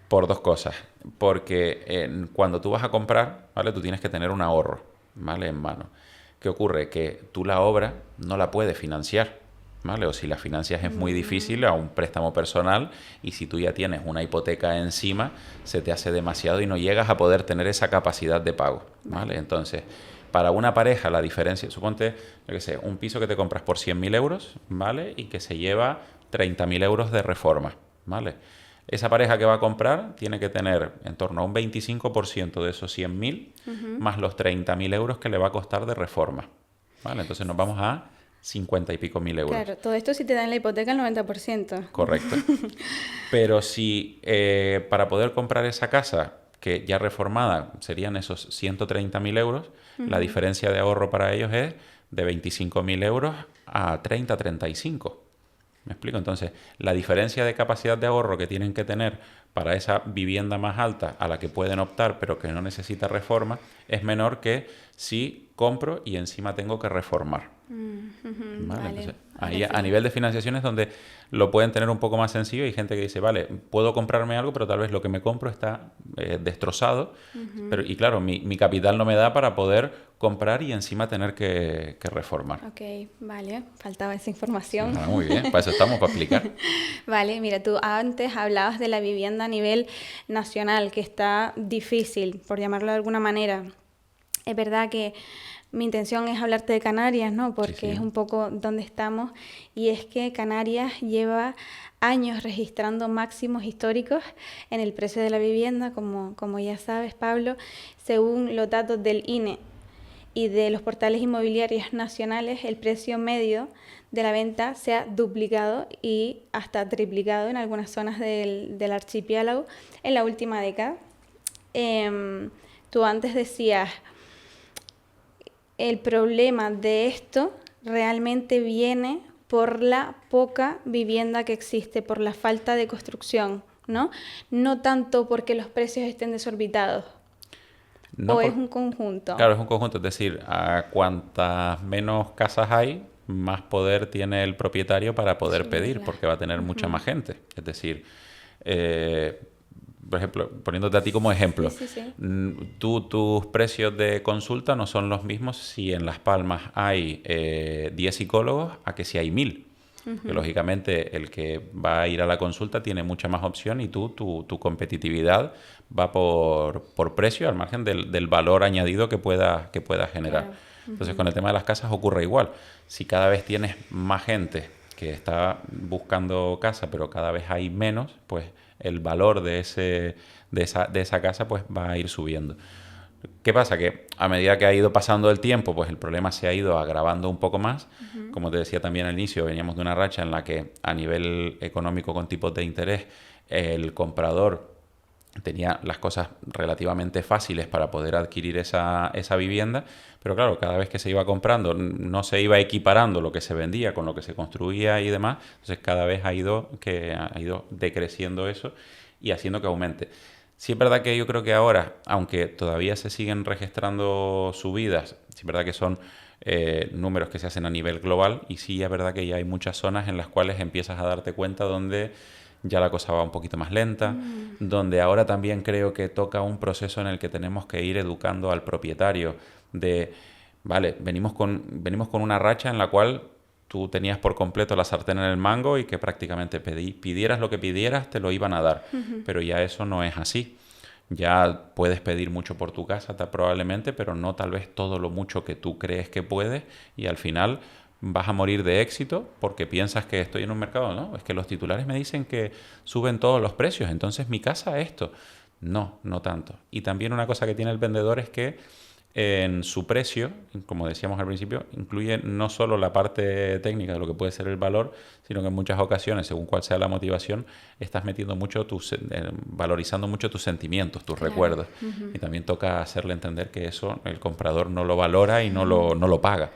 Por dos cosas. Porque cuando tú vas a comprar, ¿vale? Tú tienes que tener un ahorro, ¿vale? En mano. ¿Qué ocurre? Que tú la obra no la puedes financiar, ¿vale? O si la financias es muy difícil a un préstamo personal, y si tú ya tienes una hipoteca encima, se te hace demasiado y no llegas a poder tener esa capacidad de pago, ¿vale? Entonces, para una pareja la diferencia, suponte, yo qué sé, un piso que te compras por 100.000 euros, ¿vale? Y que se lleva 30.000 euros de reforma, ¿vale? Esa pareja que va a comprar tiene que tener en torno a un 25% de esos 100.000 más los 30.000 euros que le va a costar de reforma, ¿vale? Entonces nos vamos a 50 y pico mil euros. Claro, todo esto si te dan la hipoteca el 90%. Correcto. Pero si para poder comprar esa casa, que ya reformada serían esos 130.000 euros, la diferencia de ahorro para ellos es de 25.000 euros a 30, 35. ¿Me explico? Entonces, la diferencia de capacidad de ahorro que tienen que tener para esa vivienda más alta a la que pueden optar, pero que no necesita reforma, es menor que si compro y encima tengo que reformar. ¿Vale? Vale. Entonces, ahí a nivel de financiación es donde lo pueden tener un poco más sencillo. Hay gente que dice, vale, puedo comprarme algo, pero tal vez lo que me compro está destrozado. Pero, y claro, mi capital no me da para poder comprar y encima tener que reformar. Ok, vale, faltaba esa información. Ah, muy bien, para eso estamos, para explicar. Vale, mira, tú antes hablabas de la vivienda a nivel nacional, que está difícil, por llamarlo de alguna manera. Es verdad que mi intención es hablarte de Canarias, ¿no? Porque Sí, sí. es un poco donde estamos, y es que Canarias lleva años registrando máximos históricos en el precio de la vivienda, como ya sabes, Pablo, según los datos del INE y de los portales inmobiliarios nacionales, el precio medio de la venta se ha duplicado y hasta triplicado en algunas zonas del archipiélago en la última década. Tú antes decías, el problema de esto realmente viene por la poca vivienda que existe, por la falta de construcción, ¿no? No tanto porque los precios estén desorbitados. No, ¿O es un conjunto? Claro, es un conjunto. Es decir, a cuantas menos casas hay, más poder tiene el propietario para poder pedir, claro. porque va a tener mucha más gente. Es decir, por ejemplo, poniéndote a ti como ejemplo, Sí. tus precios de consulta no son los mismos si en Las Palmas hay 10 psicólogos a que si hay 1.000. Que lógicamente el que va a ir a la consulta tiene mucha más opción, y tu competitividad va por precio, al margen del valor añadido que pueda generar. Claro. Entonces, con el tema de las casas ocurre igual. Si cada vez tienes más gente que está buscando casa, pero cada vez hay menos, pues el valor de esa casa pues va a ir subiendo. ¿Qué pasa? Que a medida que ha ido pasando el tiempo, pues el problema se ha ido agravando un poco más. Como te decía también al inicio, veníamos de una racha en la que a nivel económico, con tipos de interés, el comprador tenía las cosas relativamente fáciles para poder adquirir esa vivienda, pero claro, cada vez que se iba comprando no se iba equiparando lo que se vendía con lo que se construía y demás. Entonces cada vez ha ido decreciendo eso y haciendo que aumente. Sí es verdad que yo creo que ahora, aunque todavía se siguen registrando subidas, sí es verdad que son números que se hacen a nivel global, y sí es verdad que ya hay muchas zonas en las cuales empiezas a darte cuenta donde ya la cosa va un poquito más lenta, donde ahora también creo que toca un proceso en el que tenemos que ir educando al propietario de, vale, venimos con una racha en la cual tú tenías por completo la sartén en el mango y que prácticamente pidieras lo que pidieras, te lo iban a dar. Pero ya eso no es así. Ya puedes pedir mucho por tu casa, probablemente, pero no tal vez todo lo mucho que tú crees que puedes, y al final vas a morir de éxito porque piensas que estoy en un mercado. No, es que los titulares me dicen que suben todos los precios, entonces mi casa esto. No tanto. Y también una cosa que tiene el vendedor es que en su precio, como decíamos al principio, incluye no solo la parte técnica de lo que puede ser el valor, sino que en muchas ocasiones, según cuál sea la motivación, estás metiendo mucho valorizando mucho tus sentimientos, tus recuerdos. Y también toca hacerle entender que eso el comprador no lo valora y no lo paga.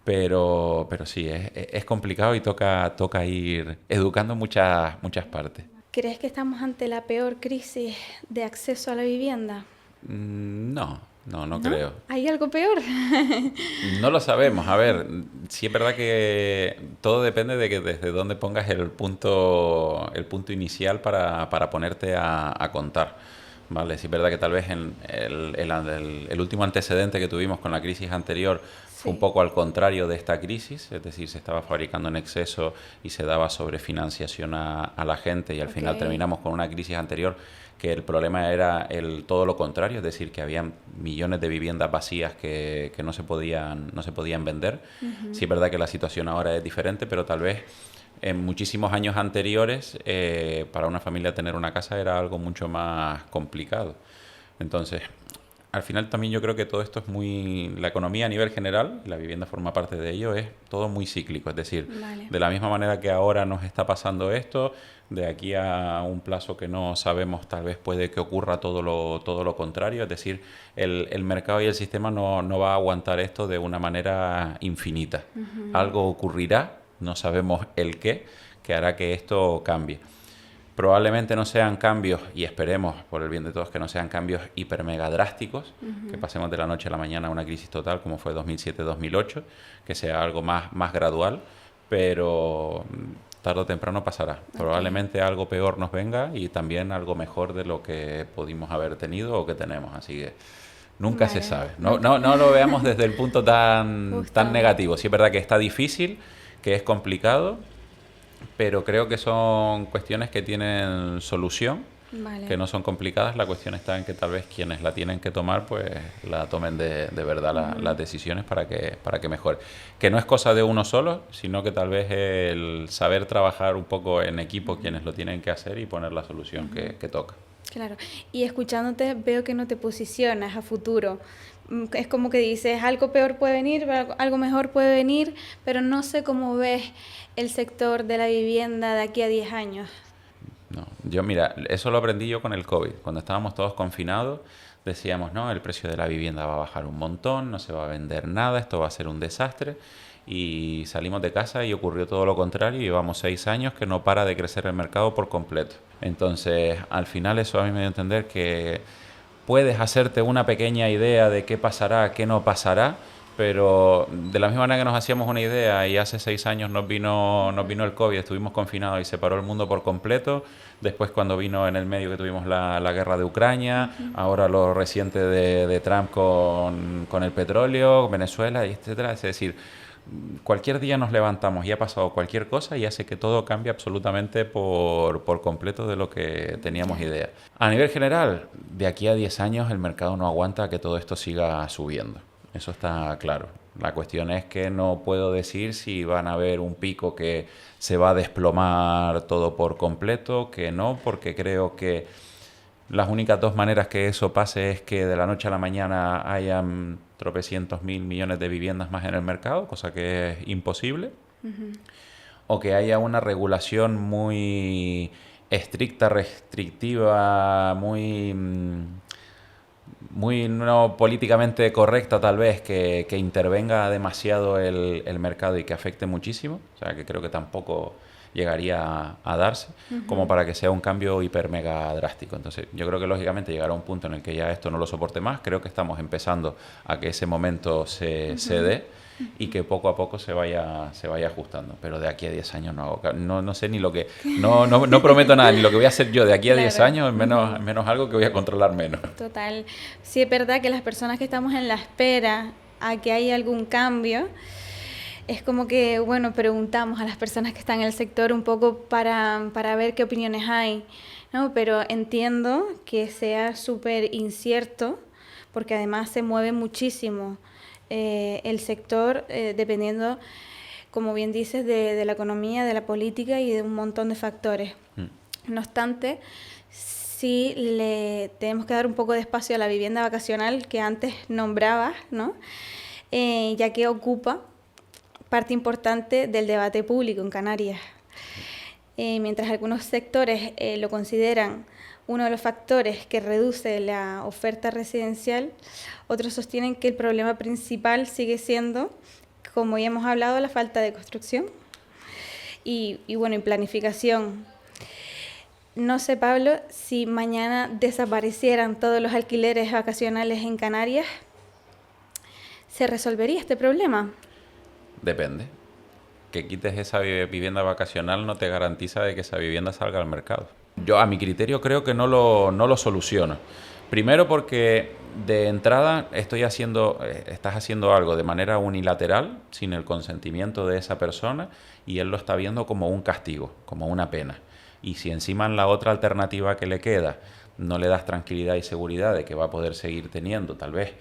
Pero sí, es complicado y toca ir educando muchas partes. ¿Crees que estamos ante la peor crisis de acceso a la vivienda? No, no ¿No? creo. ¿Hay algo peor? No lo sabemos. A ver, sí es verdad que todo depende de que desde dónde pongas el punto inicial para ponerte a contar. Vale, sí es verdad que tal vez en el último antecedente que tuvimos con la crisis anterior fue un Sí. poco al contrario de esta crisis, es decir, se estaba fabricando en exceso y se daba sobrefinanciación a la gente y al final Ok. terminamos con una crisis anterior que el problema era todo lo contrario, es decir, que había millones de viviendas vacías que no se podían vender. Sí es verdad que la situación ahora es diferente, pero tal vez en muchísimos años anteriores para una familia tener una casa era algo mucho más complicado. Entonces, al final también yo creo que todo esto es la economía a nivel general, la vivienda forma parte de ello, es todo muy cíclico. Es decir, Vale. de la misma manera que ahora nos está pasando esto, de aquí a un plazo que no sabemos, tal vez puede que ocurra todo lo contrario. Es decir, el mercado y el sistema no va a aguantar esto de una manera infinita. Algo ocurrirá, no sabemos el qué, que hará que esto cambie. Probablemente no sean cambios, y esperemos por el bien de todos que no sean cambios hiper mega drásticos, que pasemos de la noche a la mañana a una crisis total como fue 2007-2008, que sea algo más gradual, pero tarde o temprano pasará. Probablemente algo peor nos venga y también algo mejor de lo que pudimos haber tenido o que tenemos, así que nunca se Vale. sabe. No lo veamos desde el punto tan Justo. negativo. Sí es verdad que está difícil, que es complicado, pero creo que son cuestiones que tienen solución, Vale. que no son complicadas. La cuestión está en que tal vez quienes la tienen que tomar, pues la tomen de verdad las decisiones para que mejore. Que no es cosa de uno solo, sino que tal vez el saber trabajar un poco en equipo quienes lo tienen que hacer y poner la solución que toca. Claro, y escuchándote veo que no te posicionas a futuro. Es como que dices, algo peor puede venir, algo mejor puede venir, pero no sé cómo ves el sector de la vivienda de aquí a 10 años. No, mira, eso lo aprendí yo con el COVID. Cuando estábamos todos confinados, decíamos, no, el precio de la vivienda va a bajar un montón, no se va a vender nada, esto va a ser un desastre. Y salimos de casa y ocurrió todo lo contrario. Llevamos 6 años que no para de crecer el mercado por completo. Entonces, al final eso a mí me dio a entender que puedes hacerte una pequeña idea de qué pasará, qué no pasará, pero de la misma manera que nos hacíamos una idea y hace 6 años nos vino el COVID, estuvimos confinados y se paró el mundo por completo. Después cuando vino en el medio que tuvimos la guerra de Ucrania, ahora lo reciente de Trump con el petróleo, Venezuela, etcétera. Es decir, cualquier día nos levantamos y ha pasado cualquier cosa y hace que todo cambie absolutamente por completo de lo que teníamos idea. A nivel general, de aquí a 10 años el mercado no aguanta que todo esto siga subiendo. Eso está claro. La cuestión es que no puedo decir si van a haber un pico que se va a desplomar todo por completo, que no, porque creo que las únicas dos maneras que eso pase es que de la noche a la mañana hayan tropecientos mil millones de viviendas más en el mercado, cosa que es imposible, o que haya una regulación muy estricta, restrictiva, muy no políticamente correcta tal vez, que intervenga demasiado el mercado y que afecte muchísimo. O sea, que creo que tampoco llegaría a darse como para que sea un cambio hiper mega drástico. Entonces yo creo que lógicamente llegará un punto en el que ya esto no lo soporte más. Creo que estamos empezando a que ese momento se dé y que poco a poco se vaya ajustando. Pero de aquí a 10 años no sé ni lo que... No prometo nada, ni lo que voy a hacer yo de aquí a 10 Claro. años, menos algo que voy a controlar menos. Total. Sí es verdad que las personas que estamos en la espera a que haya algún cambio, es como que, bueno, preguntamos a las personas que están en el sector un poco para ver qué opiniones hay, ¿no? Pero entiendo que sea súper incierto, porque además se mueve muchísimo el sector, dependiendo, como bien dices, de la economía, de la política y de un montón de factores. No obstante, sí le tenemos que dar un poco de espacio a la vivienda vacacional que antes nombrabas, ¿no? Ya que ocupa parte importante del debate público en Canarias. Mientras algunos sectores lo consideran uno de los factores que reduce la oferta residencial, otros sostienen que el problema principal sigue siendo como ya hemos hablado, la falta de construcción y bueno, y planificación. No sé, Pablo, si mañana desaparecieran todos los alquileres vacacionales en Canarias, ¿se resolvería este problema? Depende. Que quites esa vivienda vacacional no te garantiza de que esa vivienda salga al mercado. Yo, a mi criterio, creo que no lo soluciona. Primero porque de entrada estás haciendo algo de manera unilateral, sin el consentimiento de esa persona, y él lo está viendo como un castigo, como una pena. Y si encima en la otra alternativa que le queda no le das tranquilidad y seguridad de que va a poder seguir teniendo tal vez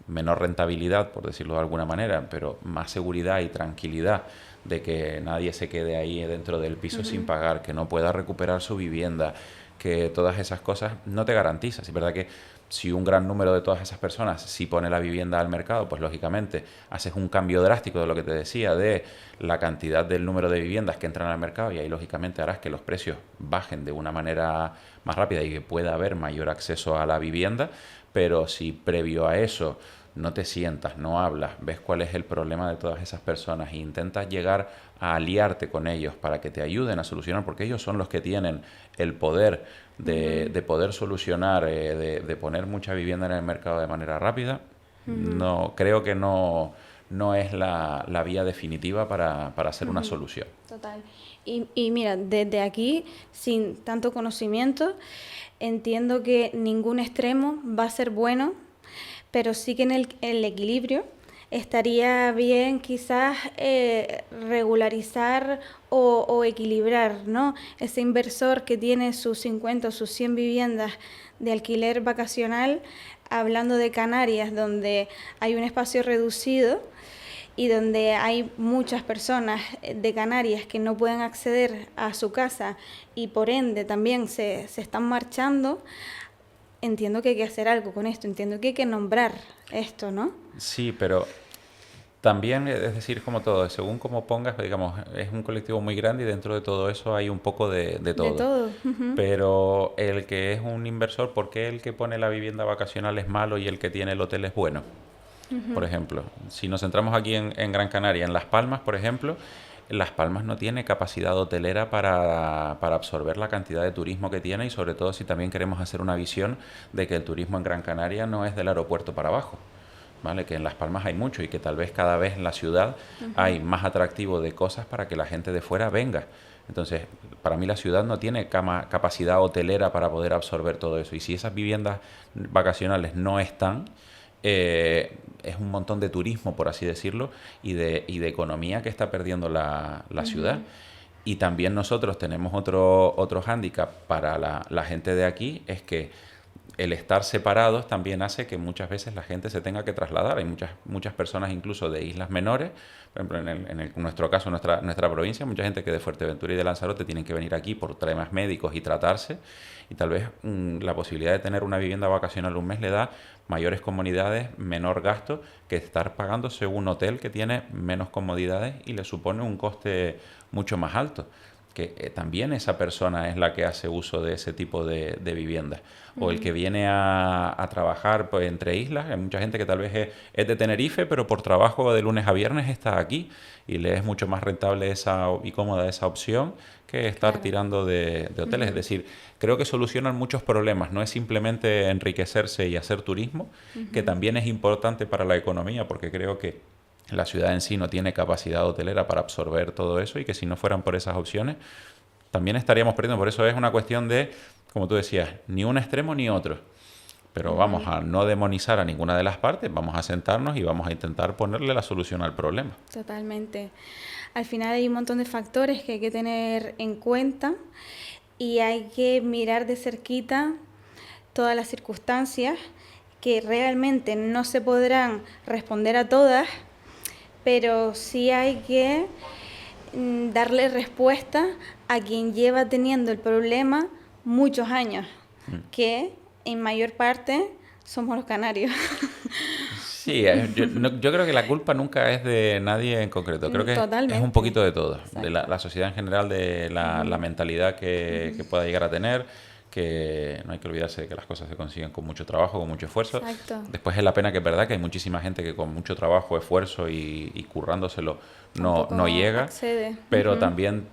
menor rentabilidad, por decirlo de alguna manera, pero más seguridad y tranquilidad de que nadie se quede ahí dentro del piso sin pagar, que no pueda recuperar su vivienda, que todas esas cosas no te garantiza. Es verdad que si un gran número de todas esas personas sí pone la vivienda al mercado, pues lógicamente haces un cambio drástico de lo que te decía, de la cantidad del número de viviendas que entran al mercado, y ahí lógicamente harás que los precios bajen de una manera más rápida y que pueda haber mayor acceso a la vivienda. Pero si previo a eso no te sientas, no hablas, ves cuál es el problema de todas esas personas e intentas llegar a aliarte con ellos para que te ayuden a solucionar, porque ellos son los que tienen el poder de poder solucionar, de poner mucha vivienda en el mercado de manera rápida, no creo que no es la vía definitiva para hacer una solución. Total. Y mira, desde aquí, sin tanto conocimiento, entiendo que ningún extremo va a ser bueno, pero sí que en el equilibrio estaría bien quizás regularizar o equilibrar, ¿no? Ese inversor que tiene sus 50 o sus 100 viviendas de alquiler vacacional, hablando de Canarias, donde hay un espacio reducido y donde hay muchas personas de Canarias que no pueden acceder a su casa y por ende también se están marchando. Entiendo que hay que hacer algo con esto, entiendo que hay que nombrar esto, ¿no? Sí, pero también, es decir, como todo, según como pongas, digamos, es un colectivo muy grande y dentro de todo eso hay un poco de todo. De todo. Pero el que es un inversor, ¿por qué el que pone la vivienda vacacional es malo y el que tiene el hotel es bueno? Por ejemplo, si nos centramos aquí en Gran Canaria, en Las Palmas, por ejemplo, Las Palmas no tiene capacidad hotelera para absorber la cantidad de turismo que tiene, y sobre todo si también queremos hacer una visión de que el turismo en Gran Canaria no es del aeropuerto para abajo, ¿vale? Que en Las Palmas hay mucho y que tal vez cada vez en la ciudad hay más atractivo de cosas para que la gente de fuera venga. Entonces, para mí la ciudad no tiene capacidad hotelera para poder absorber todo eso, y si esas viviendas vacacionales no están, es un montón de turismo, por así decirlo, y de economía que está perdiendo la ciudad. Y también nosotros tenemos otro hándicap para la gente de aquí, es que el estar separados también hace que muchas veces la gente se tenga que trasladar. Hay muchas personas incluso de islas menores, por ejemplo en nuestro caso, nuestra provincia, mucha gente que de Fuerteventura y de Lanzarote tienen que venir aquí por temas médicos y tratarse, y tal vez la posibilidad de tener una vivienda vacacional un mes le da mayores comodidades, menor gasto, que estar pagándose un hotel que tiene menos comodidades y le supone un coste mucho más alto. Que también esa persona es la que hace uso de ese tipo de viviendas. O el que viene a trabajar pues, entre islas. Hay mucha gente que tal vez es de Tenerife, pero por trabajo de lunes a viernes está aquí, y le es mucho más rentable y cómoda esa opción que estar tirando de hoteles. Es decir, creo que solucionan muchos problemas. No es simplemente enriquecerse y hacer turismo, que también es importante para la economía, porque creo que la ciudad en sí no tiene capacidad hotelera para absorber todo eso, y que si no fueran por esas opciones también estaríamos perdiendo. Por eso es una cuestión de, como tú decías, ni un extremo ni otro. Pero vamos a no demonizar a ninguna de las partes, vamos a sentarnos y vamos a intentar ponerle la solución al problema. Totalmente. Al final hay un montón de factores que hay que tener en cuenta y hay que mirar de cerquita todas las circunstancias que realmente no se podrán responder a todas, pero sí hay que darle respuesta a quien lleva teniendo el problema muchos años, que en mayor parte somos los canarios. Sí, yo creo que la culpa nunca es de nadie en concreto. Creo que Totalmente. es un poquito de todo. Exacto. De la sociedad en general, de la mentalidad que pueda llegar a tener, que no hay que olvidarse de que las cosas se consiguen con mucho trabajo, con mucho esfuerzo. Exacto. Después es la pena que es verdad que hay muchísima gente que con mucho trabajo, esfuerzo y currándoselo no llega, accede. pero también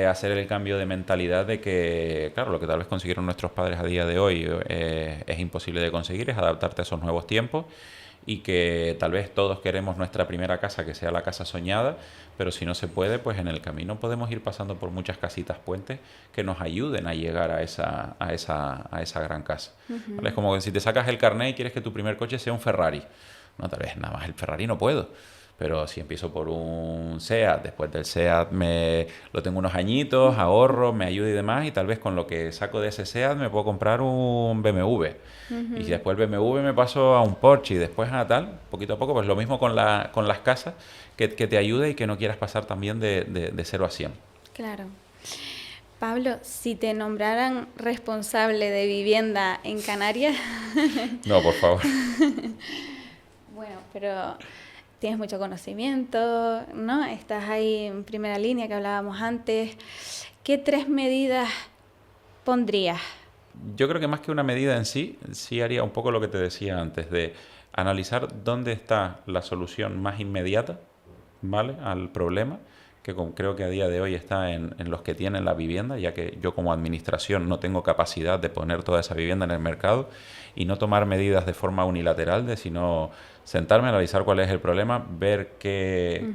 hacer el cambio de mentalidad de que, claro, lo que tal vez consiguieron nuestros padres a día de hoy es imposible de conseguir, es adaptarte a esos nuevos tiempos, y que tal vez todos queremos nuestra primera casa que sea la casa soñada, pero si no se puede, pues en el camino podemos ir pasando por muchas casitas puentes que nos ayuden a llegar a esa gran casa. ¿Vale? Es como que si te sacas el carnet y quieres que tu primer coche sea un Ferrari. No, tal vez nada más el Ferrari no puedo. Pero si empiezo por un SEAT, después del SEAT lo tengo unos añitos, ahorro, me ayuda y demás, y tal vez con lo que saco de ese SEAT me puedo comprar un BMW. Y si después el BMW me paso a un Porsche y después a tal, poquito a poco, pues lo mismo con las casas, que te ayude y que no quieras pasar también de 0 a 100. Claro. Pablo, si te nombraran responsable de vivienda en Canarias... No, por favor. Bueno, pero tienes mucho conocimiento, ¿no? Estás ahí en primera línea que hablábamos antes. ¿Qué 3 medidas pondrías? Yo creo que más que una medida en sí haría un poco lo que te decía antes, de analizar dónde está la solución más inmediata, ¿vale?, al problema, que creo que a día de hoy está en los que tienen la vivienda, ya que yo como administración no tengo capacidad de poner toda esa vivienda en el mercado, y no tomar medidas de forma unilateral, sino sentarme, analizar cuál es el problema, ver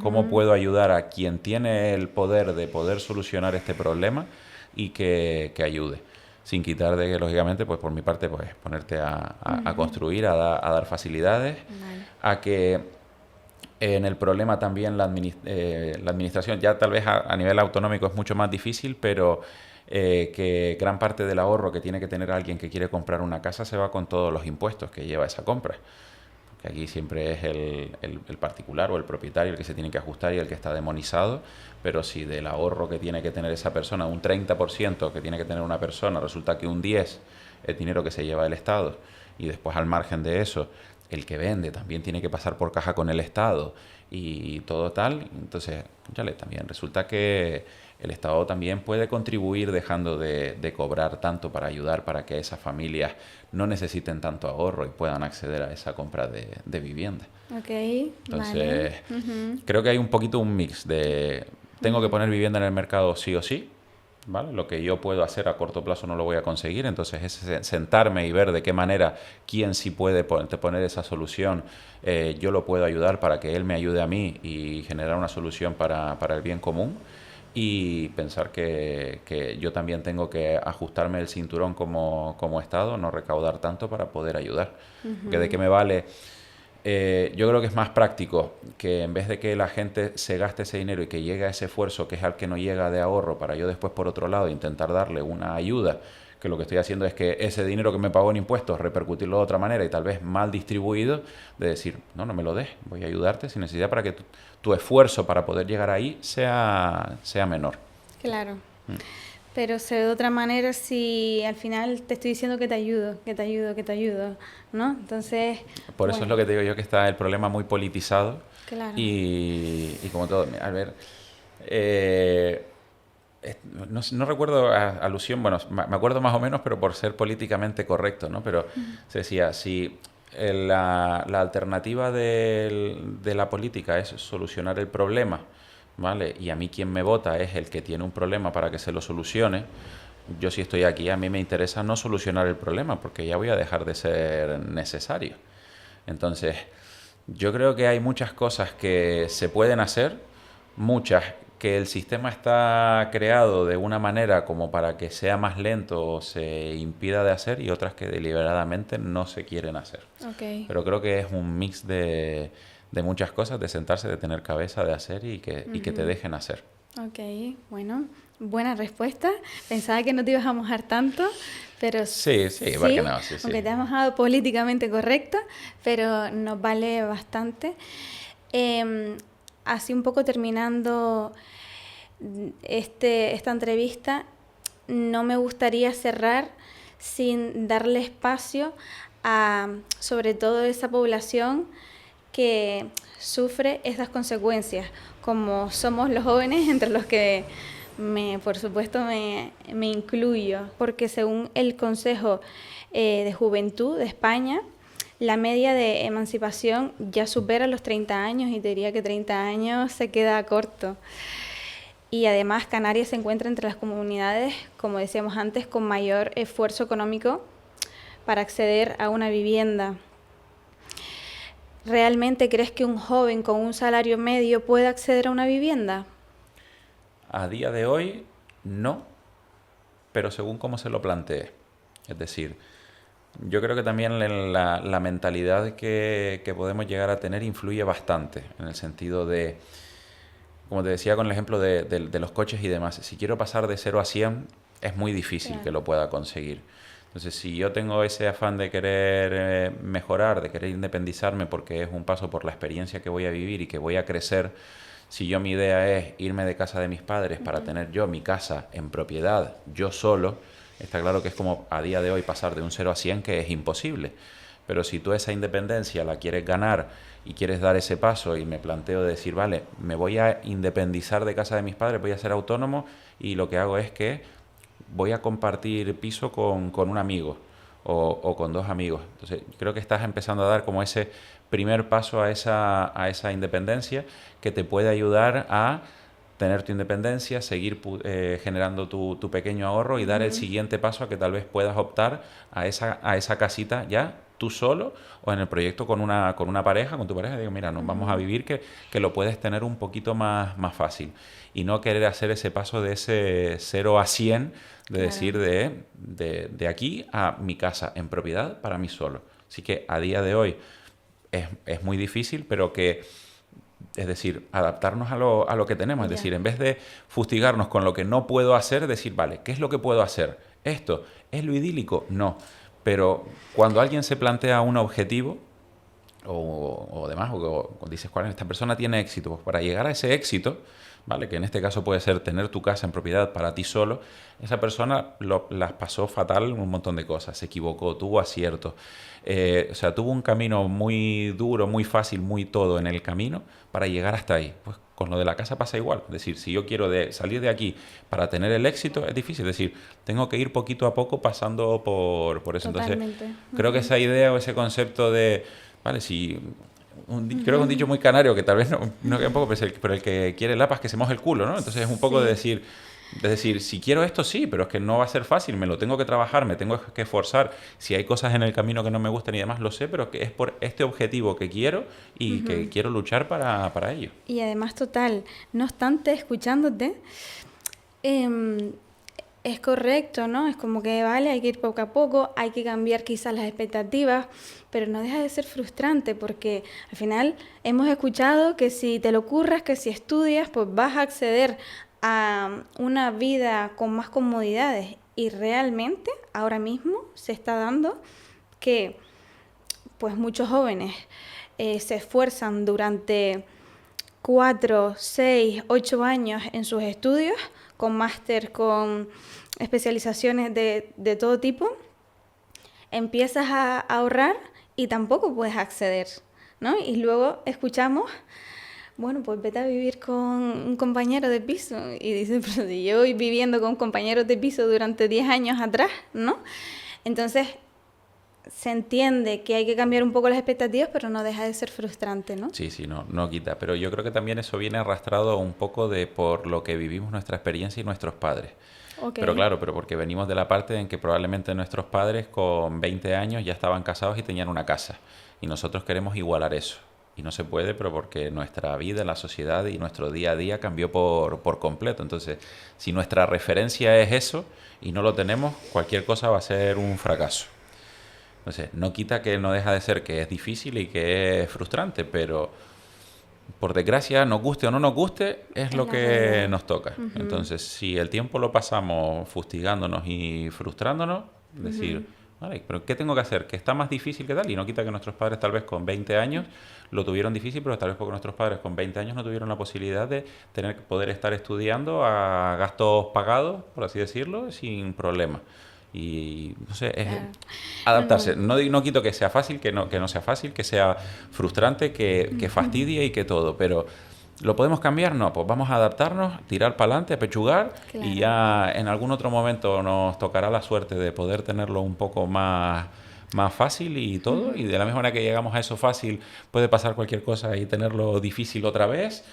cómo puedo ayudar a quien tiene el poder de poder solucionar este problema y que ayude. Sin quitar de que, lógicamente, pues por mi parte, pues ponerte a construir, a dar facilidades, Vale. a que en el problema también la administración, ya tal vez a nivel autonómico es mucho más difícil, pero que gran parte del ahorro que tiene que tener alguien que quiere comprar una casa se va con todos los impuestos que lleva esa compra. Que aquí siempre es el particular o el propietario el que se tiene que ajustar y el que está demonizado, pero si del ahorro que tiene que tener esa persona, un 30% que tiene que tener una persona, resulta que un 10% es dinero que se lleva el Estado, y después al margen de eso, el que vende también tiene que pasar por caja con el Estado y todo tal, entonces también resulta que el Estado también puede contribuir dejando de cobrar tanto para ayudar para que esas familias no necesiten tanto ahorro y puedan acceder a esa compra de vivienda. Ok, entonces, vale. creo que hay un poquito un mix de tengo que poner vivienda en el mercado sí o sí, ¿vale? Lo que yo puedo hacer a corto plazo no lo voy a conseguir, entonces es sentarme y ver de qué manera quién sí puede poner esa solución, yo lo puedo ayudar para que él me ayude a mí y generar una solución para el bien común. Y pensar que yo también tengo que ajustarme el cinturón como Estado, no recaudar tanto para poder ayudar. Porque de qué me vale, yo creo que es más práctico que en vez de que la gente se gaste ese dinero y que llegue a ese esfuerzo que es al que no llega de ahorro, para yo después por otro lado intentar darle una ayuda, que lo que estoy haciendo es que ese dinero que me pagó en impuestos repercutirlo de otra manera y tal vez mal distribuido, de decir, no me lo des, voy a ayudarte sin necesidad para que tu esfuerzo para poder llegar ahí sea menor. Claro. Pero se ve de otra manera si al final te estoy diciendo que te ayudo, ¿no? Entonces... Por eso es lo que te digo yo, que está el problema muy politizado. Claro. Y como todo, a ver... no recuerdo alusión, bueno, me acuerdo más o menos, pero por ser políticamente correcto, ¿no? Pero se decía, si la alternativa de la política es solucionar el problema, ¿vale?, y a mí quien me vota es el que tiene un problema para que se lo solucione, yo si estoy aquí, a mí me interesa no solucionar el problema, porque ya voy a dejar de ser necesario. Entonces, yo creo que hay muchas cosas que se pueden hacer, muchas que el sistema está creado de una manera como para que sea más lento o se impida de hacer, y otras que deliberadamente no se quieren hacer. Okay. Pero creo que es un mix de muchas cosas, de sentarse, de tener cabeza, de hacer y que te dejen hacer. Ok, bueno, buena respuesta. Pensaba que no te ibas a mojar tanto, pero sí, porque no, sí. Aunque te has mojado políticamente correcto, pero nos vale bastante. Así un poco terminando esta entrevista, no me gustaría cerrar sin darle espacio a, sobre todo, esa población que sufre estas consecuencias, como somos los jóvenes, entre los que Por supuesto me incluyo, porque según el Consejo de Juventud de España, la media de emancipación ya supera los 30 años y te diría que 30 años se queda corto. Y además Canarias se encuentra entre las comunidades, como decíamos antes, con mayor esfuerzo económico para acceder a una vivienda. ¿Realmente crees que un joven con un salario medio puede acceder a una vivienda? A día de hoy, no, pero según cómo se lo plantee. Es decir, yo creo que también la mentalidad que podemos llegar a tener influye bastante, en el sentido de, como te decía con el ejemplo de los coches y demás, si quiero pasar de 0 a 100, es muy difícil que lo pueda conseguir. Entonces, si yo tengo ese afán de querer mejorar, de querer independizarme porque es un paso por la experiencia que voy a vivir y que voy a crecer, si yo mi idea es irme de casa de mis padres para tener yo mi casa en propiedad, yo solo, está claro que es como a día de hoy pasar de un 0 a 100, que es imposible. Pero si tú esa independencia la quieres ganar y quieres dar ese paso y me planteo de decir, vale, me voy a independizar de casa de mis padres, voy a ser autónomo y lo que hago es que voy a compartir piso con un amigo o con 2 amigos. Entonces, creo que estás empezando a dar como ese primer paso a esa independencia que te puede ayudar a tener tu independencia, seguir generando tu pequeño ahorro y dar el siguiente paso a que tal vez puedas optar a esa casita ya tú solo o en el proyecto con una pareja, con tu pareja, digo, mira, nos vamos a vivir que lo puedes tener un poquito más fácil y no querer hacer ese paso de ese 0 a 100, de decir de aquí a mi casa en propiedad para mí solo. Así que a día de hoy es muy difícil, pero que, es decir, adaptarnos a lo que tenemos. Es decir, en vez de fustigarnos con lo que no puedo hacer, decir, vale, ¿qué es lo que puedo hacer? ¿Esto es lo idílico? No. Pero cuando alguien se plantea un objetivo o demás, o dices, ¿cuál es? Esta persona tiene éxito. Pues para llegar a ese éxito, ¿vale? Que en este caso puede ser tener tu casa en propiedad para ti solo, esa persona las pasó fatal un montón de cosas, se equivocó, tuvo aciertos, o sea, tuvo un camino muy duro, muy fácil, muy todo en el camino para llegar hasta ahí. Pues con lo de la casa pasa igual, es decir, si yo quiero salir de aquí para tener el éxito, es difícil, es decir, tengo que ir poquito a poco pasando por eso. Totalmente. Entonces, creo que esa idea o ese concepto de, vale, si... creo que un dicho muy canario que tal vez no queda un poco, pero el que quiere lapas que se moje el culo, ¿no? Entonces es un poco de decir, si quiero esto sí, pero es que no va a ser fácil, me lo tengo que trabajar, me tengo que esforzar. Si hay cosas en el camino que no me gustan y demás, lo sé, pero que es por este objetivo que quiero y que quiero luchar para ello. Y además, total, no obstante, escuchándote, es correcto, ¿no? Es como que, vale, hay que ir poco a poco, hay que cambiar quizás las expectativas, pero no deja de ser frustrante porque al final hemos escuchado que si te lo curras, que si estudias, pues vas a acceder a una vida con más comodidades y realmente ahora mismo se está dando que pues muchos jóvenes se esfuerzan durante 4, 6, 8 años en sus estudios, con máster, con especializaciones de todo tipo, empiezas a ahorrar y tampoco puedes acceder, ¿no? Y luego escuchamos, bueno, pues vete a vivir con un compañero de piso. Y dices, pero si yo voy viviendo con compañeros de piso durante 10 años atrás, ¿no? Entonces, se entiende que hay que cambiar un poco las expectativas, pero no deja de ser frustrante, ¿no? Sí, no quita. Pero yo creo que también eso viene arrastrado un poco por lo que vivimos nuestra experiencia y nuestros padres. Okay. Pero claro, porque venimos de la parte en que probablemente nuestros padres con 20 años ya estaban casados y tenían una casa. Y nosotros queremos igualar eso. Y no se puede, pero porque nuestra vida, la sociedad y nuestro día a día cambió por completo. Entonces, si nuestra referencia es eso y no lo tenemos, cualquier cosa va a ser un fracaso. Entonces, no quita que no deja de ser que es difícil y que es frustrante, pero por desgracia, nos guste o no nos guste, es lo que nos toca. Entonces, si el tiempo lo pasamos fustigándonos y frustrándonos, decir, vale, pero ¿qué tengo que hacer? Que está más difícil que tal, y no quita que nuestros padres tal vez con 20 años lo tuvieron difícil, pero tal vez porque nuestros padres con 20 años no tuvieron la posibilidad de poder estar estudiando a gastos pagados, por así decirlo, sin problema. Y no sé, es adaptarse. No quito que sea fácil, que no sea fácil, que sea frustrante, que fastidie y que todo, pero ¿Lo podemos cambiar? No, pues vamos a adaptarnos, tirar para adelante, pechugar, Claro. y ya en algún otro momento nos tocará la suerte de poder tenerlo un poco más fácil y todo. Y de la misma manera que llegamos a eso fácil, puede pasar cualquier cosa y tenerlo difícil otra vez.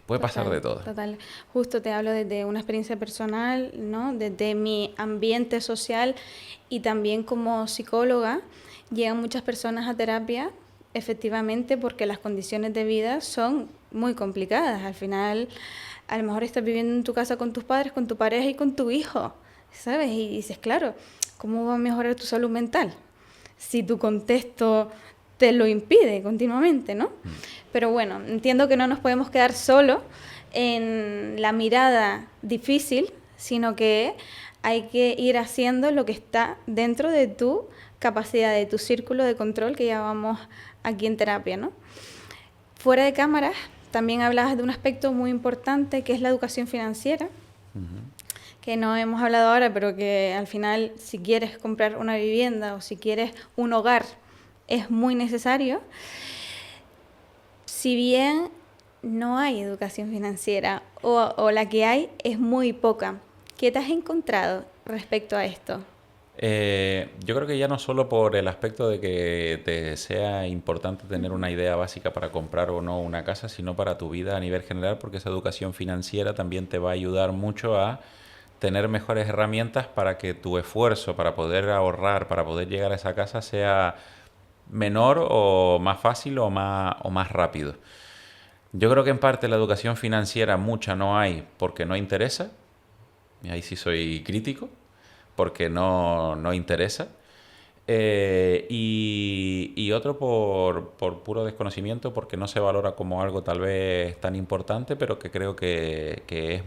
Puede pasar de todo. Total. Justo te hablo desde una experiencia personal, ¿no? Desde mi ambiente social y también como psicóloga. Llegan muchas personas a terapia, efectivamente, porque las condiciones de vida son muy complicadas. Al final, a lo mejor estás viviendo en tu casa con tus padres, con tu pareja y con tu hijo, ¿sabes? Y dices, claro, ¿cómo va a mejorar tu salud mental si tu contexto te lo impide continuamente, ¿no? Pero bueno, entiendo que no nos podemos quedar solo en la mirada difícil, sino que hay que ir haciendo lo que está dentro de tu capacidad, de tu círculo de control que llamamos aquí en terapia, ¿no? Fuera de cámaras, también hablabas de un aspecto muy importante que es la educación financiera, que no hemos hablado ahora, pero que al final, si quieres comprar una vivienda o si quieres un hogar, es muy necesario. Si bien no hay educación financiera o la que hay es muy poca, ¿qué te has encontrado respecto a esto? Yo creo que ya no solo por el aspecto de que te sea importante tener una idea básica para comprar o no una casa, sino para tu vida a nivel general, porque esa educación financiera también te va a ayudar mucho a tener mejores herramientas para que tu esfuerzo para poder ahorrar, para poder llegar a esa casa sea menor o más fácil o más rápido. Yo creo que en parte la educación financiera mucha no hay porque no interesa, y ahí sí soy crítico, porque no interesa. Y otro por puro desconocimiento, porque no se valora como algo tal vez tan importante, pero que creo que es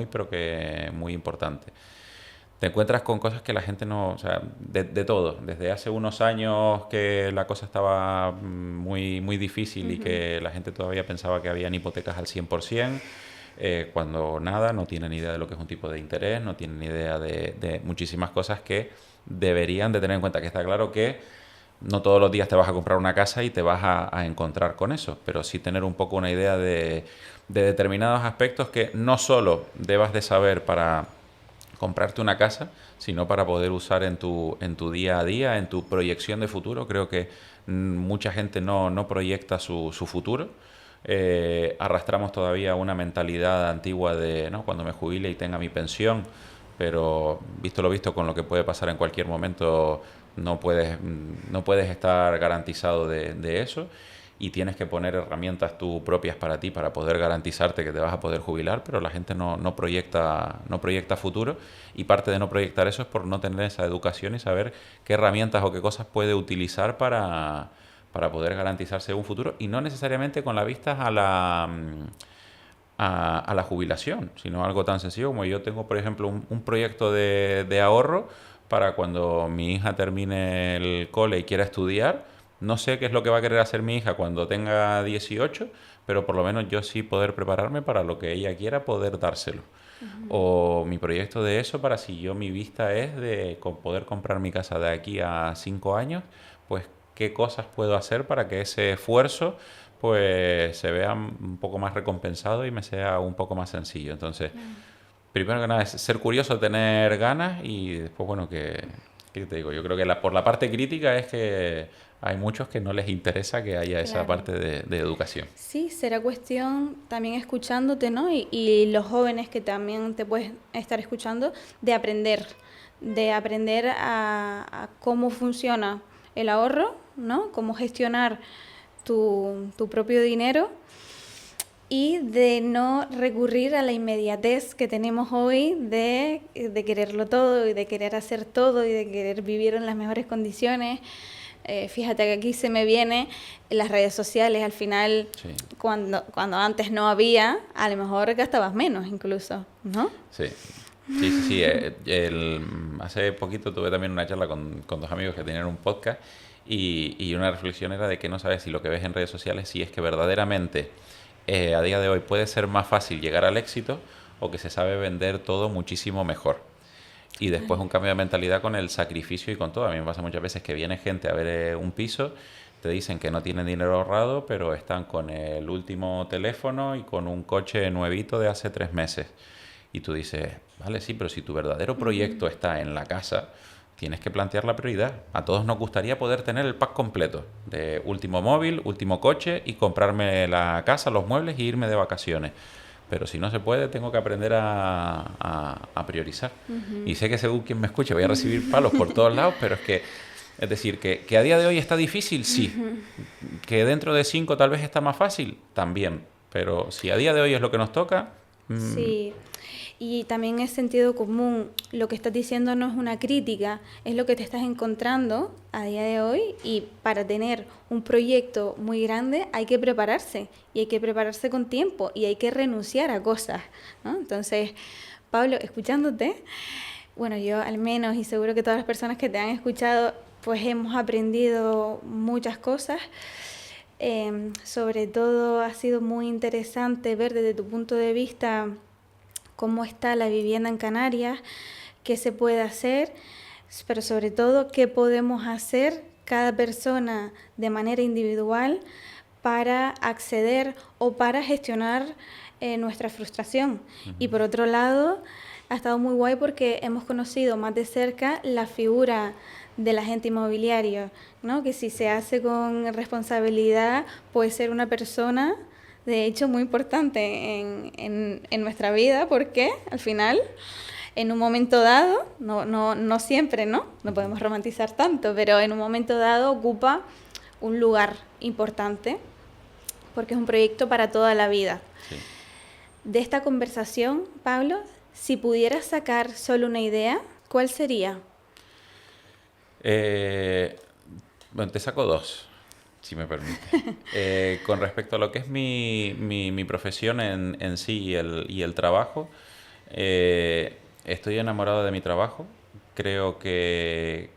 pero que muy importante. Te encuentras con cosas que la gente no, o sea, de todo. Desde hace unos años que la cosa estaba muy difícil y que la gente todavía pensaba que habían hipotecas al 100%, cuando nada, no tienen idea de lo que es un tipo de interés, no tienen idea de muchísimas cosas que deberían de tener en cuenta. Que está claro que no todos los días te vas a comprar una casa y te vas a encontrar con eso, pero sí tener un poco una idea de determinados aspectos que no solo debas de saber para comprarte una casa, sino para poder usar en tu día a día, en tu proyección de futuro. Creo que mucha gente no proyecta su futuro. Arrastramos todavía una mentalidad antigua de, ¿no?, cuando me jubile y tenga mi pensión, pero visto lo visto, con lo que puede pasar en cualquier momento, no puedes estar garantizado de eso, y tienes que poner herramientas tú propias para ti para poder garantizarte que te vas a poder jubilar, pero la gente no proyecta futuro, y parte de no proyectar eso es por no tener esa educación y saber qué herramientas o qué cosas puede utilizar para poder garantizarse un futuro, y no necesariamente con la vista a la jubilación, sino algo tan sencillo como yo tengo, por ejemplo, un proyecto de ahorro para cuando mi hija termine el cole y quiera estudiar. No sé qué es lo que va a querer hacer mi hija cuando tenga 18, pero por lo menos yo sí poder prepararme para lo que ella quiera, poder dárselo. O mi proyecto de eso, para si mi vista es de poder comprar mi casa de aquí a 5 años, pues qué cosas puedo hacer para que ese esfuerzo pues se vea un poco más recompensado y me sea un poco más sencillo. Entonces, primero que nada es ser curioso, tener ganas, y después, bueno, ¿qué te digo? Yo creo que por la parte crítica es que hay muchos que no les interesa que haya esa parte de educación. Sí, será cuestión también escuchándote, ¿no? Y los jóvenes que también te puedes estar escuchando, de aprender a cómo funciona el ahorro, ¿no? Cómo gestionar tu propio dinero, y de no recurrir a la inmediatez que tenemos hoy de quererlo todo y de querer hacer todo y de querer vivir en las mejores condiciones. Fíjate que aquí se me viene las redes sociales. Al final, sí, cuando antes no había, a lo mejor gastabas menos incluso, ¿no? Sí. Hace poquito tuve también una charla con dos amigos que tenían un podcast, y una reflexión era de que no sabes si lo que ves en redes sociales, si es que verdaderamente a día de hoy puede ser más fácil llegar al éxito, o que se sabe vender todo muchísimo mejor. Y después un cambio de mentalidad con el sacrificio y con todo. A mí me pasa muchas veces que viene gente a ver un piso te dicen que no tienen dinero ahorrado, pero están con el último teléfono y con un coche nuevito de hace 3 meses. Y tú dices, vale, sí, pero si tu verdadero proyecto está en la casa, tienes que plantear la prioridad. A todos nos gustaría poder tener el pack completo de último móvil, último coche y comprarme la casa, los muebles y irme de vacaciones. Pero si no se puede, tengo que aprender a priorizar. Y sé que según quien me escuche voy a recibir palos por todos lados, pero es decir, que a día de hoy está difícil, sí. Que dentro de 5 tal vez está más fácil, también. Pero si a día de hoy es lo que nos toca... Sí. Y también es sentido común. Lo que estás diciendo no es una crítica, es lo que te estás encontrando a día de hoy, y para tener un proyecto muy grande hay que prepararse, y hay que prepararse con tiempo, y hay que renunciar a cosas, ¿no? Entonces, Pablo, escuchándote, bueno, yo al menos, y seguro que todas las personas que te han escuchado, pues hemos aprendido muchas cosas. Sobre todo ha sido muy interesante ver desde tu punto de vista cómo está la vivienda en Canarias, qué se puede hacer, pero sobre todo qué podemos hacer cada persona de manera individual para acceder o para gestionar nuestra frustración. Y por otro lado, ha estado muy guay porque hemos conocido más de cerca la figura del agente inmobiliario, ¿no? Que si se hace con responsabilidad puede ser una persona, de hecho, muy importante en nuestra vida, porque al final, en un momento dado, no siempre, ¿no? No podemos romantizar tanto, pero en un momento dado ocupa un lugar importante, porque es un proyecto para toda la vida. Sí. De esta conversación, Pablo, si pudieras sacar solo una idea, ¿cuál sería? Bueno, te saco 2. Si me permite. Con respecto a lo que es mi profesión en sí y el trabajo, estoy enamorado de mi trabajo. Creo que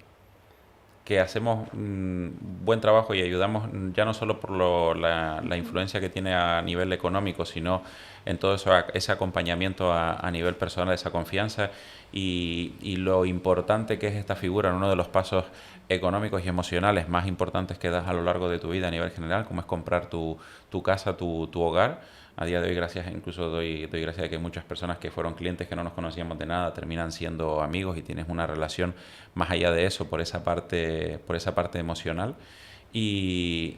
hacemos buen trabajo y ayudamos ya no solo por la influencia que tiene a nivel económico, sino en todo eso, ese acompañamiento a nivel personal, esa confianza y lo importante que es esta figura en uno de los pasos económicos y emocionales más importantes que das a lo largo de tu vida a nivel general, como es comprar tu casa, tu hogar. A día de hoy, incluso doy gracias a que muchas personas que fueron clientes que no nos conocíamos de nada terminan siendo amigos y tienes una relación más allá de eso por esa parte emocional. Y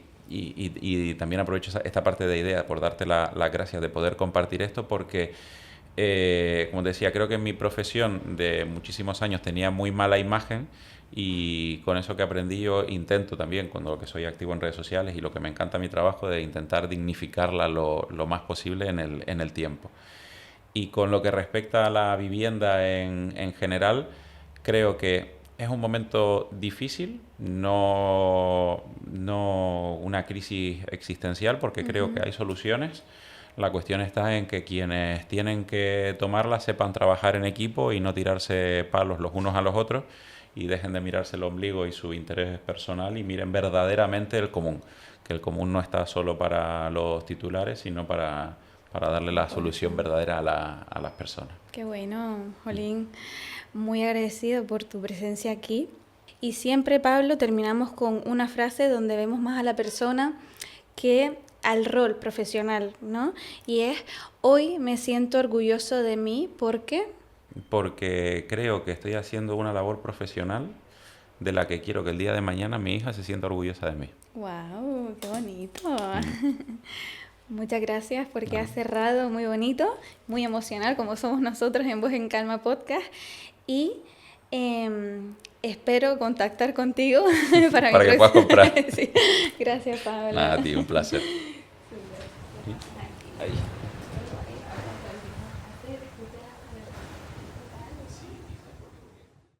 también aprovecho esta parte de idea por darte las gracias de poder compartir esto porque, como te decía, creo que en mi profesión de muchísimos años tenía muy mala imagen. Y con eso que aprendí yo intento también, cuando lo que soy activo en redes sociales y lo que me encanta mi trabajo, de intentar dignificarla lo más posible en el tiempo. Y con lo que respecta a la vivienda en general, creo que es un momento difícil, no una crisis existencial, porque creo que hay soluciones. La cuestión está en que quienes tienen que tomarla sepan trabajar en equipo y no tirarse palos los unos a los otros, y dejen de mirarse el ombligo y su interés personal y miren verdaderamente el común, que el común no está solo para los titulares, sino para darle la solución verdadera a las personas. Qué bueno, Jolín, muy agradecido por tu presencia aquí. Y siempre, Pablo, terminamos con una frase donde vemos más a la persona que al rol profesional, ¿no? Y es, hoy me siento orgulloso de mí, ¿por qué? Porque creo que estoy haciendo una labor profesional de la que quiero que el día de mañana mi hija se sienta orgullosa de mí. ¡Wow! ¡Qué bonito! Muchas gracias porque has cerrado muy bonito, muy emocional, como somos nosotros en Voz en Calma Podcast. Y espero contactar contigo para que puedas comprar. Sí. Gracias, Pablo. Nada, tío, un placer. Ahí.